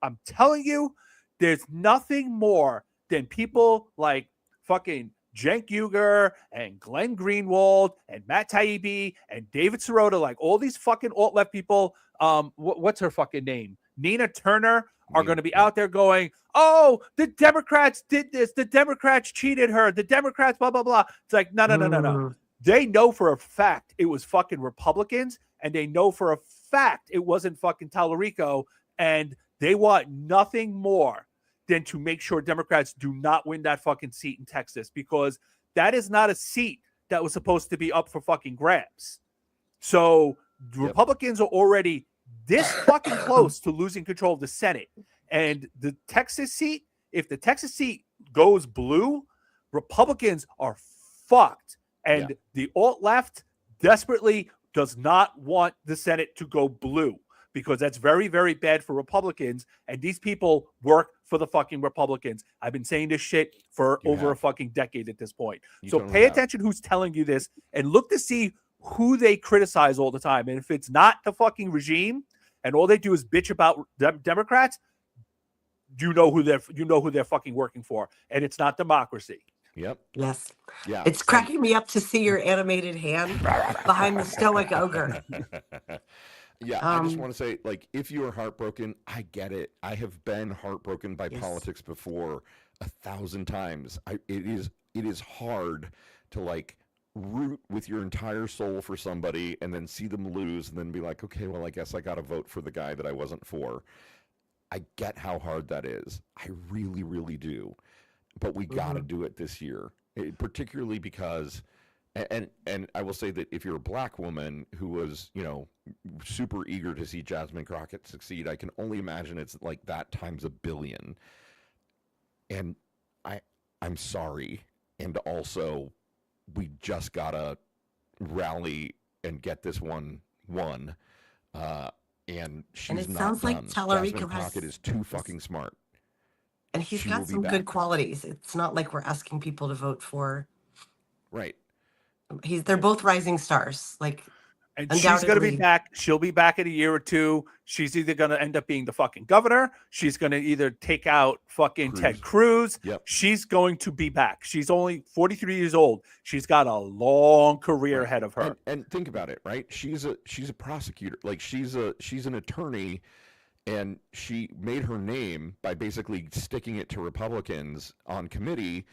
I'm telling you, there's nothing more than people like fucking Cenk Uygur and Glenn Greenwald and Matt Taibbi and David Sirota, like all these fucking alt-left people. What's her fucking name? Nina Turner are going to be out there going, oh, the Democrats did this. The Democrats cheated her. The Democrats, blah, blah, blah. It's like, no. They know for a fact it was fucking Republicans, and they know for a fact it wasn't fucking Tallarico, and they want nothing more than to make sure Democrats do not win that fucking seat in Texas, because that is not a seat that was supposed to be up for fucking grabs. So Republicans are already this fucking close to losing control of the Senate. And the Texas seat, if the Texas seat goes blue, Republicans are fucked. And the alt-left desperately does not want the Senate to go blue, because that's very, very bad for Republicans. And these people work for the fucking Republicans. I've been saying this shit for over a fucking decade at this point. So pay attention who's telling you this, and look to see who they criticize all the time. And if it's not the fucking regime and all they do is bitch about Democrats, you know who they're fucking working for. And it's not democracy. Yep. Yes. Yeah. It's cracking me up to see your animated hand behind the stoic ogre. Yeah, I just want to say, like, if you are heartbroken, I get it. I have been heartbroken by politics before 1,000 times. It is hard to, like, root with your entire soul for somebody and then see them lose and then be like, okay, well, I guess I got to vote for the guy that I wasn't for. I get how hard that is. I really, really do. But we got to do it this year, particularly because... And I will say that if you're a black woman who was, you know, super eager to see Jasmine Crockett succeed, I can only imagine it's like that times a billion. And I'm sorry. And also, we just gotta rally and get this one won. And she's and it not sounds done. like Tallarico Jasmine Crockett is too fucking smart. And he's got some good qualities. It's not like we're asking people to vote for. Right. They're both rising stars. Like, and she's going to be back. She'll be back in a year or two. She's either going to end up being the fucking governor. She's going to either take out fucking Ted Cruz. Yep. She's going to be back. She's only 43 years old. She's got a long career ahead of her. And think about it, right? She's a prosecutor. Like, she's an attorney, and she made her name by basically sticking it to Republicans on committee.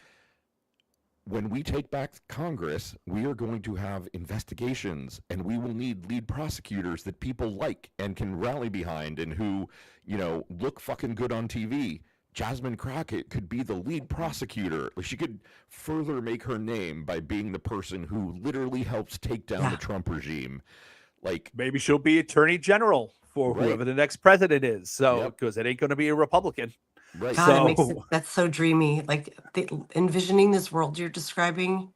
When we take back Congress, we are going to have investigations, and we will need lead prosecutors that people like and can rally behind and who, you know, look fucking good on TV. Jasmine Crockett could be the lead prosecutor. Like, she could further make her name by being the person who literally helps take down the Trump regime. Like, maybe she'll be attorney general for whoever the next president is. So, because it ain't going to be a Republican. Right. God, it makes that's so dreamy. Like envisioning this world you're describing,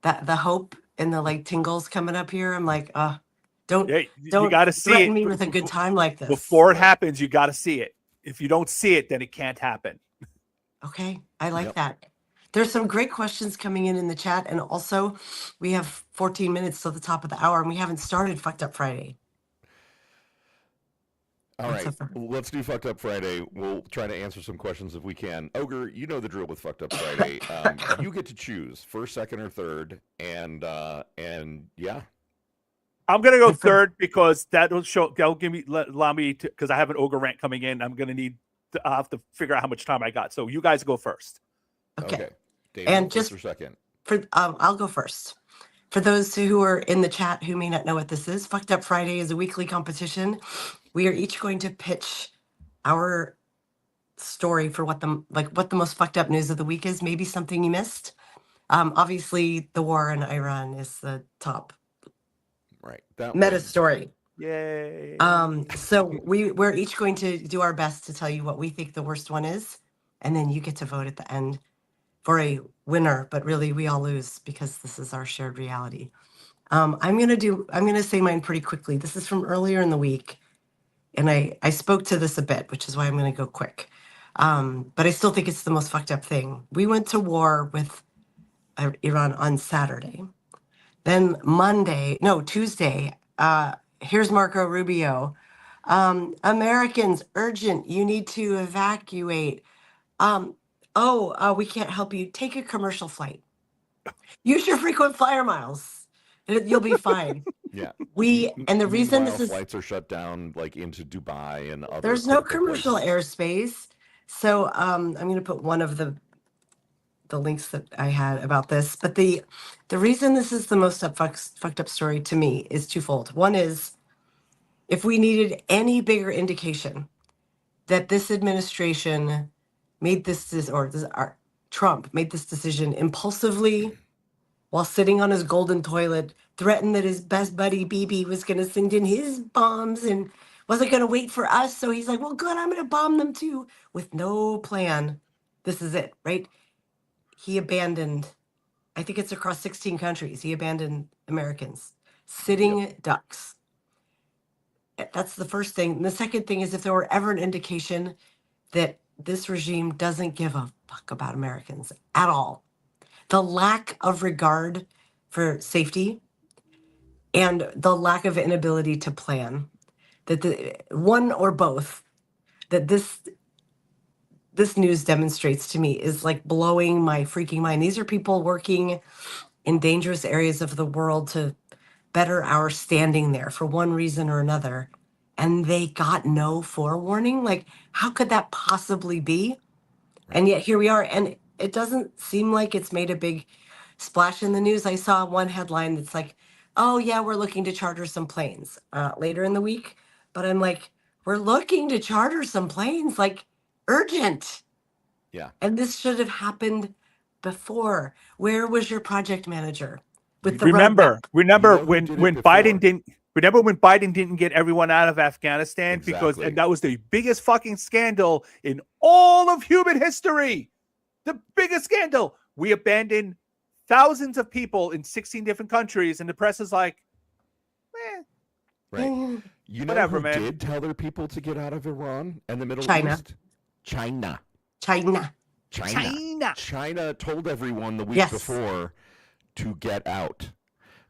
that the hope and the like tingles coming up here. I'm like, don't you got to see threaten it me with a good time like this. Before it happens, you got to see it. If you don't see it, then it can't happen. Okay, I like that. There's some great questions coming in the chat, and also we have 14 minutes till the top of the hour, and we haven't started Fucked Up Friday. All right, let's do Fucked Up Friday. We'll try to answer some questions if we can. Ogre, you know the drill with Fucked Up Friday. You get to choose first, second, or third, and yeah. I'm gonna go third because that'll give me allow me to, because I have an ogre rant coming in. I have to figure out how much time I got. So you guys go first. Okay. Dana, and just for second. I'll go first. For those who are in the chat who may not know what this is, Fucked Up Friday is a weekly competition. We are each going to pitch our story for what the most fucked up news of the week is. Maybe something you missed. Obviously, the war in Iran is the top meta story. Yay. So we're each going to do our best to tell you what we think the worst one is, and then you get to vote at the end for a winner. But really, we all lose because this is our shared reality. I'm gonna say mine pretty quickly. This is from earlier in the week, and I spoke to this a bit, which is why I'm gonna go quick. But I still think it's the most fucked up thing. We went to war with Iran on Saturday. Then Tuesday, here's Marco Rubio. Americans, urgent, you need to evacuate. We can't help you. Take a commercial flight. Use your frequent flyer miles. You'll be fine. Yeah. And the reason this is flights are shut down, like into Dubai and other. There's no commercial airspace. So I'm going to put one of the links that I had about this. But the reason this is the most fucked up story to me is twofold. One is, if we needed any bigger indication that this administration made Trump made this decision impulsively while sitting on his golden toilet, threatened that his best buddy Bibi was going to send in his bombs and wasn't going to wait for us. So he's like, well, good, I'm going to bomb them too, with no plan. This is it, right? He abandoned, I think it's across 16 countries. He abandoned Americans, sitting ducks. That's the first thing. And the second thing is, if there were ever an indication that this regime doesn't give a fuck about Americans at all, the lack of regard for safety and the lack of inability to plan, that the one or both, that this news demonstrates to me is like blowing my freaking mind. These are people working in dangerous areas of the world to better our standing there for one reason or another. And they got no forewarning. Like, how could that possibly be? And yet here we are. And it doesn't seem like it's made a big splash in the news. I saw one headline that's like, oh yeah, we're looking to charter some planes later in the week. But I'm like, we're looking to charter some planes, like urgent. Yeah. And this should have happened before. Where was your project manager? With the remember when Biden didn't. Remember when Biden didn't get everyone out of Afghanistan? Because that was the biggest fucking scandal in all of human history. The biggest scandal. We abandoned thousands of people in 16 different countries, and the press is like, right. You know who did tell their people to get out of Iran and the Middle East? China told everyone the week before to get out.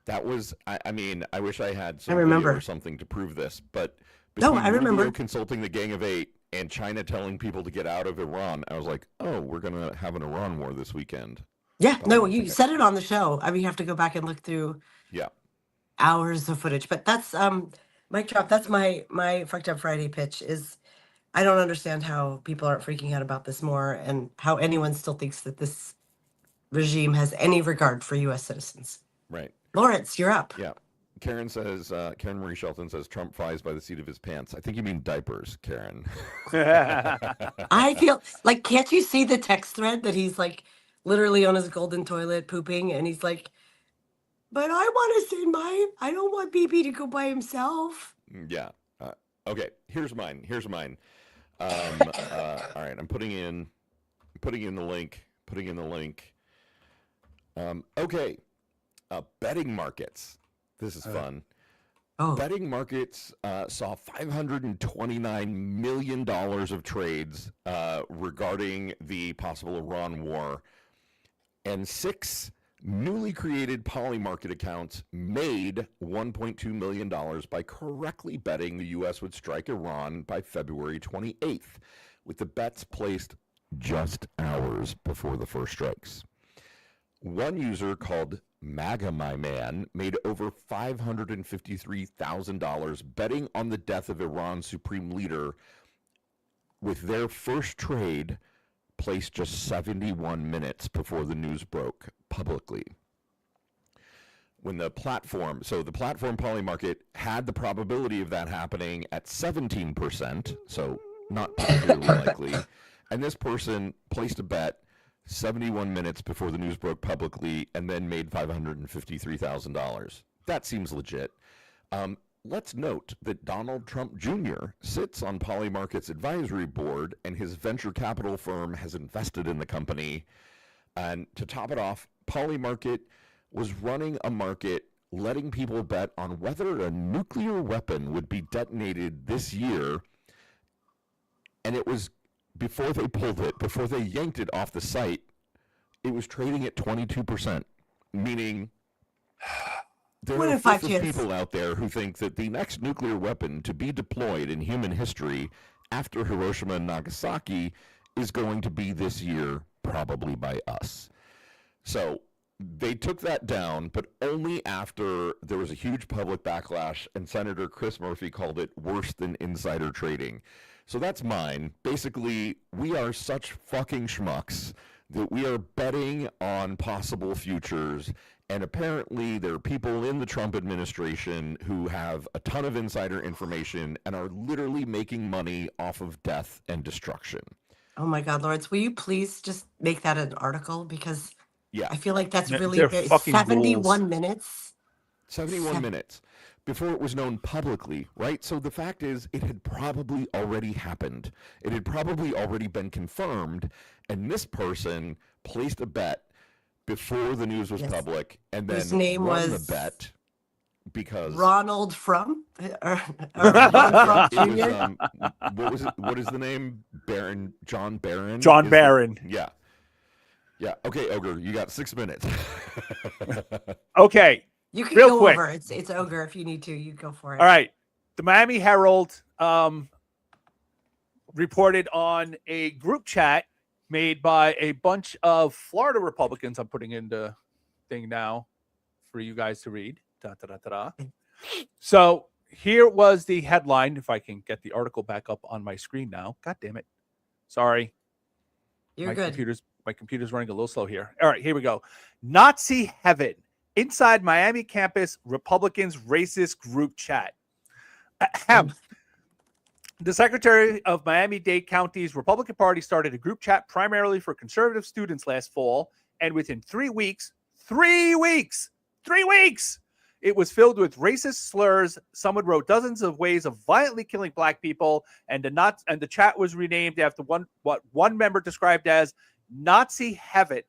That was, I mean, I wish I had some video or something to prove this, but between I remember consulting the Gang of Eight and China telling people to get out of Iran, I was like, oh, we're going to have an Iran war this weekend. Yeah, no, you said it on the show. I mean, you have to go back and look through hours of footage. But that's, mic drop, that's my Fucked Up Friday pitch is, I don't understand how people aren't freaking out about this more and how anyone still thinks that this regime has any regard for U.S. citizens. Right. Lawrence, you're up. Yeah. Karen says, Karen Marie Shelton says Trump flies by the seat of his pants. I think you mean diapers, Karen. I feel like, can't you see the text thread that he's like literally on his golden toilet pooping, and he's like, but I want to send I don't want BB to go by himself. Yeah. Okay. Here's mine. All right. I'm putting in the link. Okay. Betting markets. This is fun. Oh, Betting markets saw $529 million of trades regarding the possible Iran war, and 6 newly created Polymarket accounts made $1.2 million by correctly betting the U.S. would strike Iran by February 28th, with the bets placed just hours before the first strikes. One user called MAGA My Man made over $553,000 betting on the death of Iran's supreme leader, with their first trade placed just 71 minutes before the news broke publicly. When the platform Polymarket had the probability of that happening at 17%, so not particularly likely, and this person placed a bet 71 minutes before the news broke publicly and then made $553,000. That seems legit. Let's note that Donald Trump Jr. sits on Polymarket's advisory board, and his venture capital firm has invested in the company. And to top it off, Polymarket was running a market letting people bet on whether a nuclear weapon would be detonated this year. And it was before they yanked it off the site, it was trading at 22%, meaning there are a fifth of people out there who think that the next nuclear weapon to be deployed in human history after Hiroshima and Nagasaki is going to be this year, probably by us. So they took that down, but only after there was a huge public backlash, and Senator Chris Murphy called it worse than insider trading. So that's mine. Basically, we are such fucking schmucks that we are betting on possible futures, and apparently there are people in the Trump administration who have a ton of insider information and are literally making money off of death and destruction. oh my God, Lawrence, will you please just make that an article? Because Yeah, I feel like that's really They're very, fucking 71 ghouls. minutes. 71 minutes before it was known publicly, right? So the fact is, it had probably already happened. It had probably already been confirmed, and this person placed a bet before the news was public, and then His name won was the bet because Ronald From or Yeah, Trump it Jr. was, what was it? What is the name? John Barron. John Barron. Yeah. Okay, Ogre, you got 6 minutes. Okay. You can Real go quick. over. It's Ogre if you need to. You go for it. All right. The Miami Herald reported on a group chat made by a bunch of Florida Republicans. I'm putting in the thing now for you guys to read. So here was the headline. If I can get the article back up on my screen now. God damn it. Sorry. You're my good. computer's running a little slow here. All right, here we go. Nazi heaven. Inside Miami campus, Republicans racist group chat. Ahem. The Secretary of Miami-Dade County's Republican Party started a group chat primarily for conservative students last fall, and within 3 weeks, it was filled with racist slurs. Someone wrote dozens of ways of violently killing black people, and the chat was renamed after what one member described as Nazi heaven.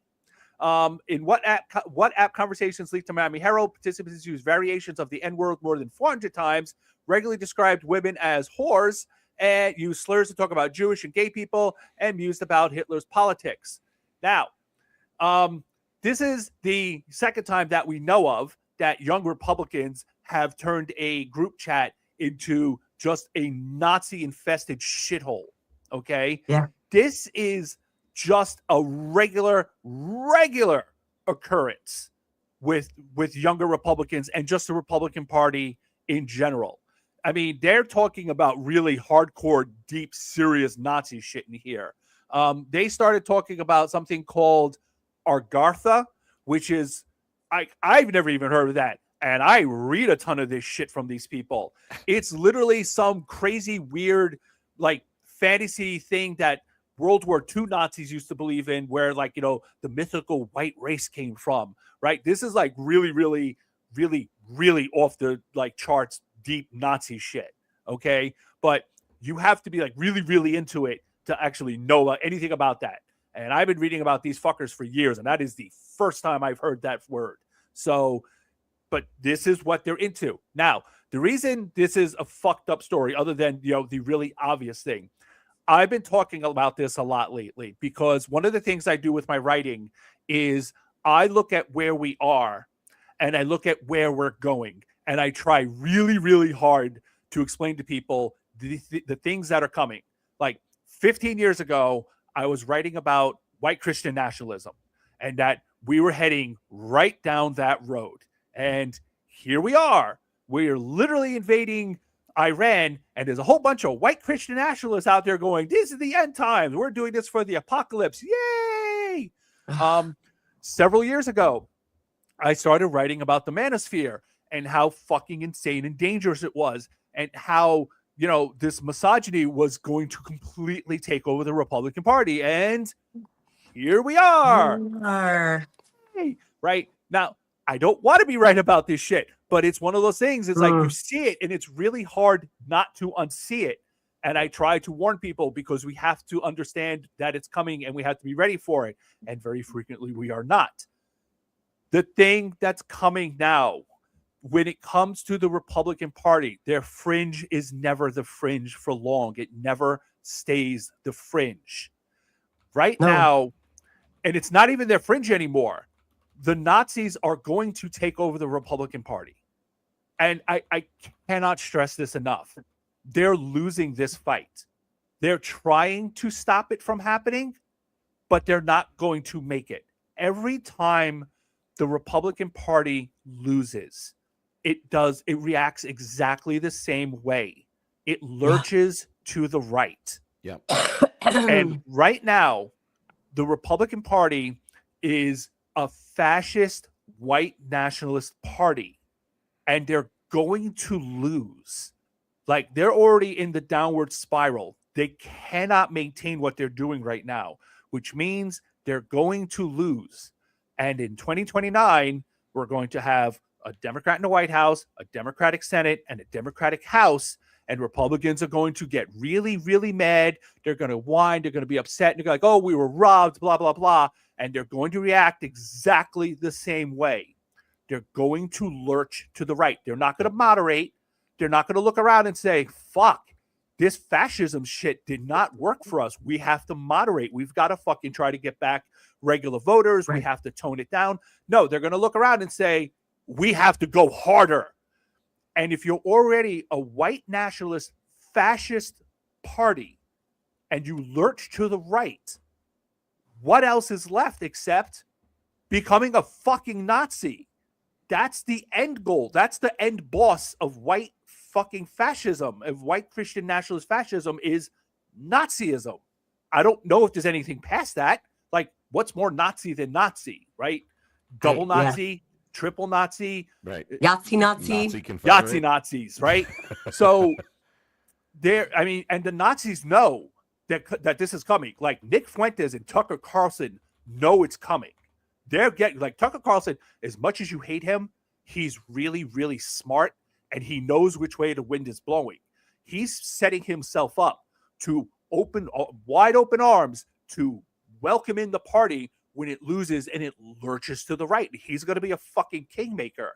In WhatsApp conversations leaked to Miami Herald, participants used variations of the N-word more than 400 times, regularly described women as whores, and used slurs to talk about Jewish and gay people, and mused about Hitler's politics. Now, this is the second time that we know of that young Republicans have turned a group chat into just a Nazi-infested shithole, okay? Yeah. This is just a regular occurrence with younger Republicans and just the Republican Party in general. I mean, they're talking about really hardcore, deep, serious Nazi shit in here. They started talking about something called Argartha, which is, I've never even heard of that. and I read a ton of this shit from these people. It's literally some crazy, weird, like fantasy thing that World War II Nazis used to believe in, where like, you know, the mythical white race came from, right? This is like really, really, really, really off the like charts, deep Nazi shit. Okay. But you have to be like really, really into it to actually know anything about that. And I've been reading about these fuckers for years, and that is the first time I've heard that word. So, but this is what they're into. Now, the reason this is a fucked up story, other than, you know, the really obvious thing, I've been talking about this a lot lately, because one of the things I do with my writing is I look at where we are and I look at where we're going, and I try really, really hard to explain to people the things that are coming. Like 15 years ago, I was writing about white Christian nationalism and that we were heading right down that road. And here we are. We're literally invading Iran, and there's a whole bunch of white Christian nationalists out there going, this is the end times. We're doing this for the apocalypse. Yay! Several years ago, I started writing about the manosphere and how fucking insane and dangerous it was, and how, you know, this misogyny was going to completely take over the Republican Party. And here we are. Right? Now, I don't want to be right about this shit, but it's one of those things. It's like you see it, and it's really hard not to unsee it. And I try to warn people, because we have to understand that it's coming and we have to be ready for it. And very frequently we are not. The thing that's coming now, when it comes to the Republican Party, their fringe is never the fringe for long. It never stays the fringe. Right now, and it's not even their fringe anymore, the Nazis are going to take over the Republican Party. And I cannot stress this enough. They're losing this fight. They're trying to stop it from happening, but they're not going to make it. Every time the Republican Party loses, it reacts exactly the same way. It lurches to the right. Yeah. And right now, the Republican Party is a fascist white nationalist party, and they're going to lose. Like, they're already in the downward spiral. They cannot maintain what they're doing right now, which means they're going to lose. And in 2029, we're going to have a Democrat in the White House, a Democratic Senate, and a Democratic House. And Republicans are going to get really, really mad. They're going to whine. They're going to be upset. And they're like, oh, we were robbed, blah, blah, blah. And they're going to react exactly the same way. They're going to lurch to the right. They're not going to moderate. They're not going to look around and say, fuck, this fascism shit did not work for us. We have to moderate. We've got to fucking try to get back regular voters. Right. We have to tone it down. No, they're going to look around and say, we have to go harder. And if you're already a white nationalist fascist party and you lurch to the right, what else is left except becoming a fucking Nazi? That's the end goal. That's the end boss of white fucking fascism, of white Christian nationalist fascism, is Nazism. I don't know if there's anything past that. Like, what's more Nazi than Nazi, right? Double Nazi, triple Nazi, right? Yahtzee Nazi, Yahtzee Nazis, right? So and the Nazis know that this is coming. Like, Nick Fuentes and Tucker Carlson know it's coming. They're getting, like, Tucker Carlson, as much as you hate him, he's really, really smart, and he knows which way the wind is blowing. He's setting himself up to wide open arms to welcome in the party when it loses and it lurches to the right. He's going to be a fucking kingmaker,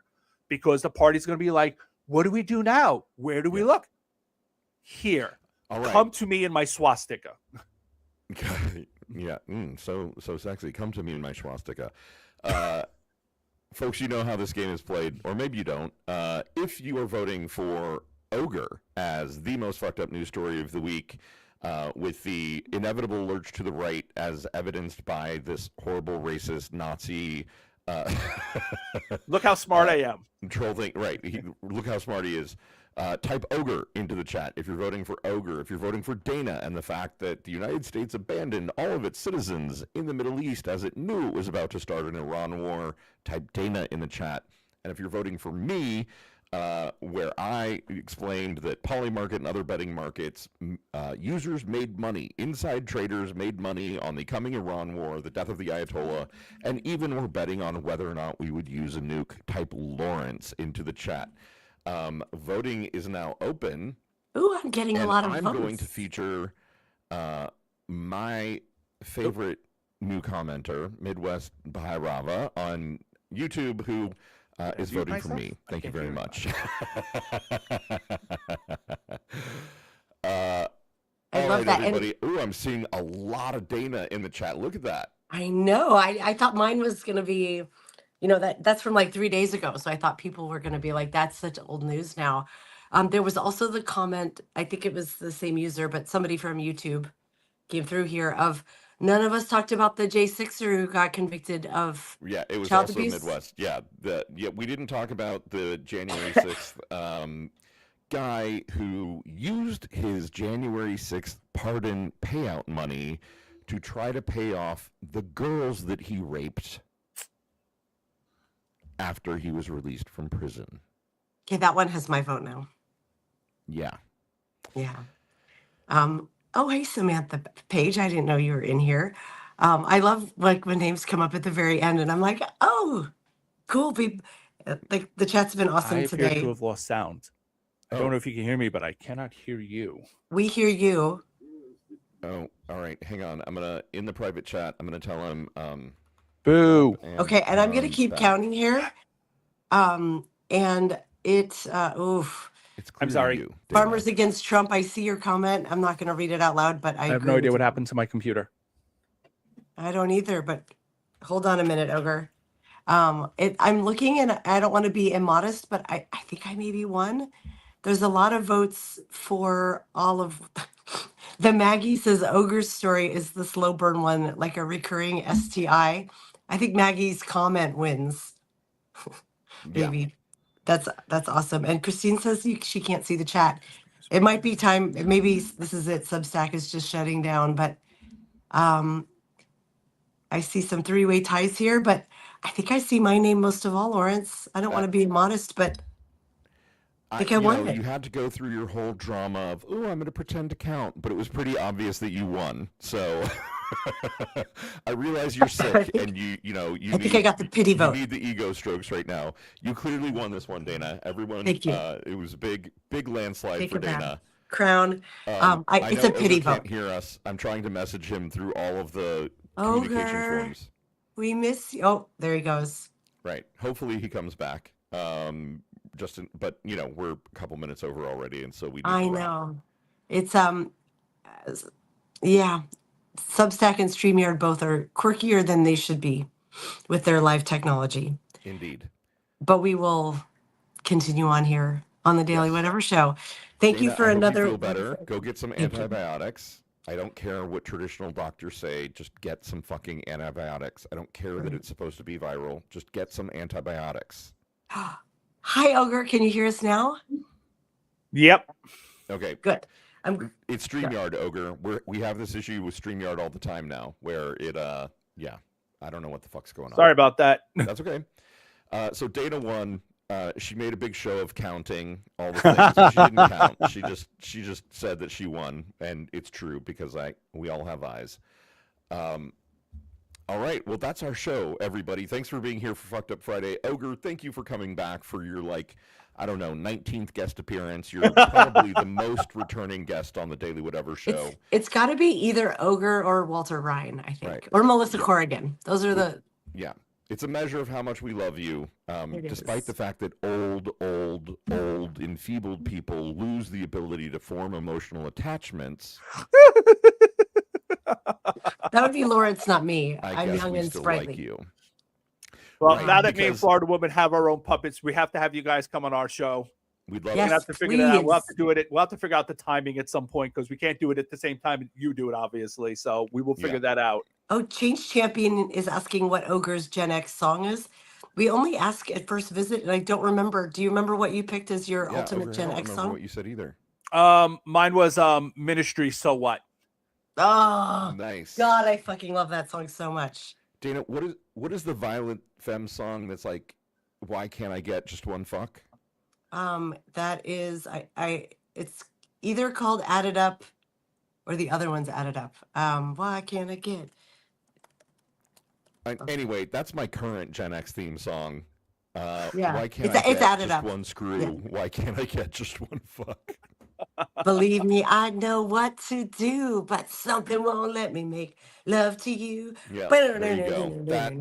because the party's going to be like, what do we do now? Where do we look? Here. All right. Come to me in my swastika. Yeah, so sexy. Come to me in my swastika. Folks, you know how this game is played, or maybe you don't. If you are voting for Ogre as the most fucked up news story of the week, with the inevitable lurch to the right as evidenced by this horrible racist Nazi. Look how smart I am. Troll thing, right? Look how smart he is. Type Ogre into the chat if you're voting for Ogre. If you're voting for Dana and the fact that the United States abandoned all of its citizens in the Middle East as it knew it was about to start an Iran war, type Dana in the chat. And if you're voting for me, where I explained that Polymarket and other betting markets, users made money, inside traders made money on the coming Iran war, the death of the Ayatollah, and even were betting on whether or not we would use a nuke. Type Lawrence into the chat. Voting is now open. Ooh, I'm getting a lot of I'm votes. going to feature my favorite new commenter, Midwest Bhairava, on YouTube, who is voting for me. Thank you very much. I love that. Everybody. Ooh, I'm seeing a lot of Dana in the chat. Look at that. I know. I thought mine was going to be, that's from like 3 days ago. So I thought people were going to be like, that's such old news now. There was also the comment, I think it was the same user, but somebody from YouTube came through here of none of us talked about the J6er who got convicted of it was child also abuse. Midwest. We didn't talk about the January 6th guy who used his January 6th pardon payout money to try to pay off the girls that he raped after he was released from prison. Okay, that one has my vote now. Yeah. Oh, hey, Samantha Page. I didn't know you were in here. I love like when names come up at the very end and I'm like, oh, cool. Like the chat's been awesome I today. appear to have lost sound. I don't know if you can hear me, but I cannot hear you. We hear you. Oh, all right. Hang on. I'm gonna in the private chat. I'm gonna tell him. Boo. Okay, and I'm gonna keep counting here. And it's oof. I'm sorry. You, Farmers Against Trump. I see your comment. I'm not gonna read it out loud, but I have no idea what happened to my computer. I don't either. But hold on a minute, Ogre. I'm looking, and I don't want to be immodest, but I think I maybe won. There's a lot of votes for all of the Maggie says Ogre's story is the slow burn one, like a recurring STI. I think Maggie's comment wins. Maybe. That's awesome. And Christine says she can't see the chat. It might be time. Maybe this is it. Substack is just shutting down, but I see some three-way ties here, but I think I see my name most of all, Lawrence. I don't want to be modest, but I think I won it. You had to go through your whole drama of, oh, I'm going to pretend to count, but it was pretty obvious that you won. So I realize you're sick and you think I got the pity vote. You need the ego strokes right now. You clearly won this one, Dana. Everyone, thank you. It was a big landslide for Dana. Crown. It's a pity vote. Can't hear us. I'm trying to message him through all of the communication forms. We miss you. Oh, there he goes. Right. Hopefully he comes back. But we're a couple minutes over already, and so we. I know. It's yeah. Substack and StreamYard both are quirkier than they should be with their live technology. Indeed. But we will continue on here on the Daily Whatever Show. Thank Dana, you for I hope another. You feel better. Go get some antibiotics. I don't care what traditional doctors say. Just get some fucking antibiotics. I don't care that it's supposed to be viral. Just get some antibiotics. Hi, Ogre. Can you hear us now? Yep. Okay. Good. It's StreamYard, Ogre. We have this issue with StreamYard all the time now, where it I don't know what the fuck's going on. Sorry about that. That's okay. So Dana won. She made a big show of counting all the things. But she didn't count. She just said that she won, and it's true because we all have eyes. All right, well that's our show, everybody. Thanks for being here for Fucked Up Friday. Ogre, thank you for coming back for your 19th guest appearance. You're probably the most returning guest on the Daily Whatever Show. It's got to be either Ogre or Walter Ryan, I think, or Melissa Corrigan. Those are the. Yeah. It's a measure of how much we love you, despite the fact that old, enfeebled people lose the ability to form emotional attachments. That would be Lawrence, not me. I'm guess young we and still sprightly. like you. Well, now that me and Florida Woman have our own puppets, we have to have you guys come on our show. We'd love Yes, We'll have to figure that out. We'll have to do it. We'll have to figure out the timing at some point because we can't do it at the same time you do it, obviously. So we will figure that out. Oh, Change Champion is asking what Ogre's Gen X song is. We only ask at first visit, and I don't remember. Do you remember what you picked as your ultimate Gen X song? I don't remember what you said either. Mine was Ministry, So What? Oh, nice. God, I fucking love that song so much. Dana, what is the Violent Femme song that's like Why Can't I Get Just One Fuck? That is it's either called Added Up or the other one's Added Up. Why can't I get? Anyway, that's my current Gen X theme song. Yeah, Why can't it's I get Added just Up. one screw? Yeah. Why can't I get just one fuck? Believe me, I know what to do, but something won't let me make love to you. Yeah, there you go. That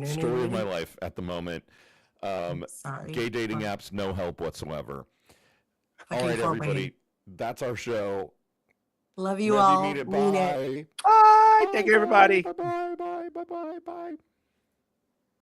story of my life at the moment. Sorry. Gay dating apps, no help whatsoever. All Fucking right, Fort everybody. Wayne. That's our show. Love you Love all. you, mean it. Mean it. Bye. Bye. Thank you, everybody. Bye. Bye. Bye. Bye. Bye. Bye.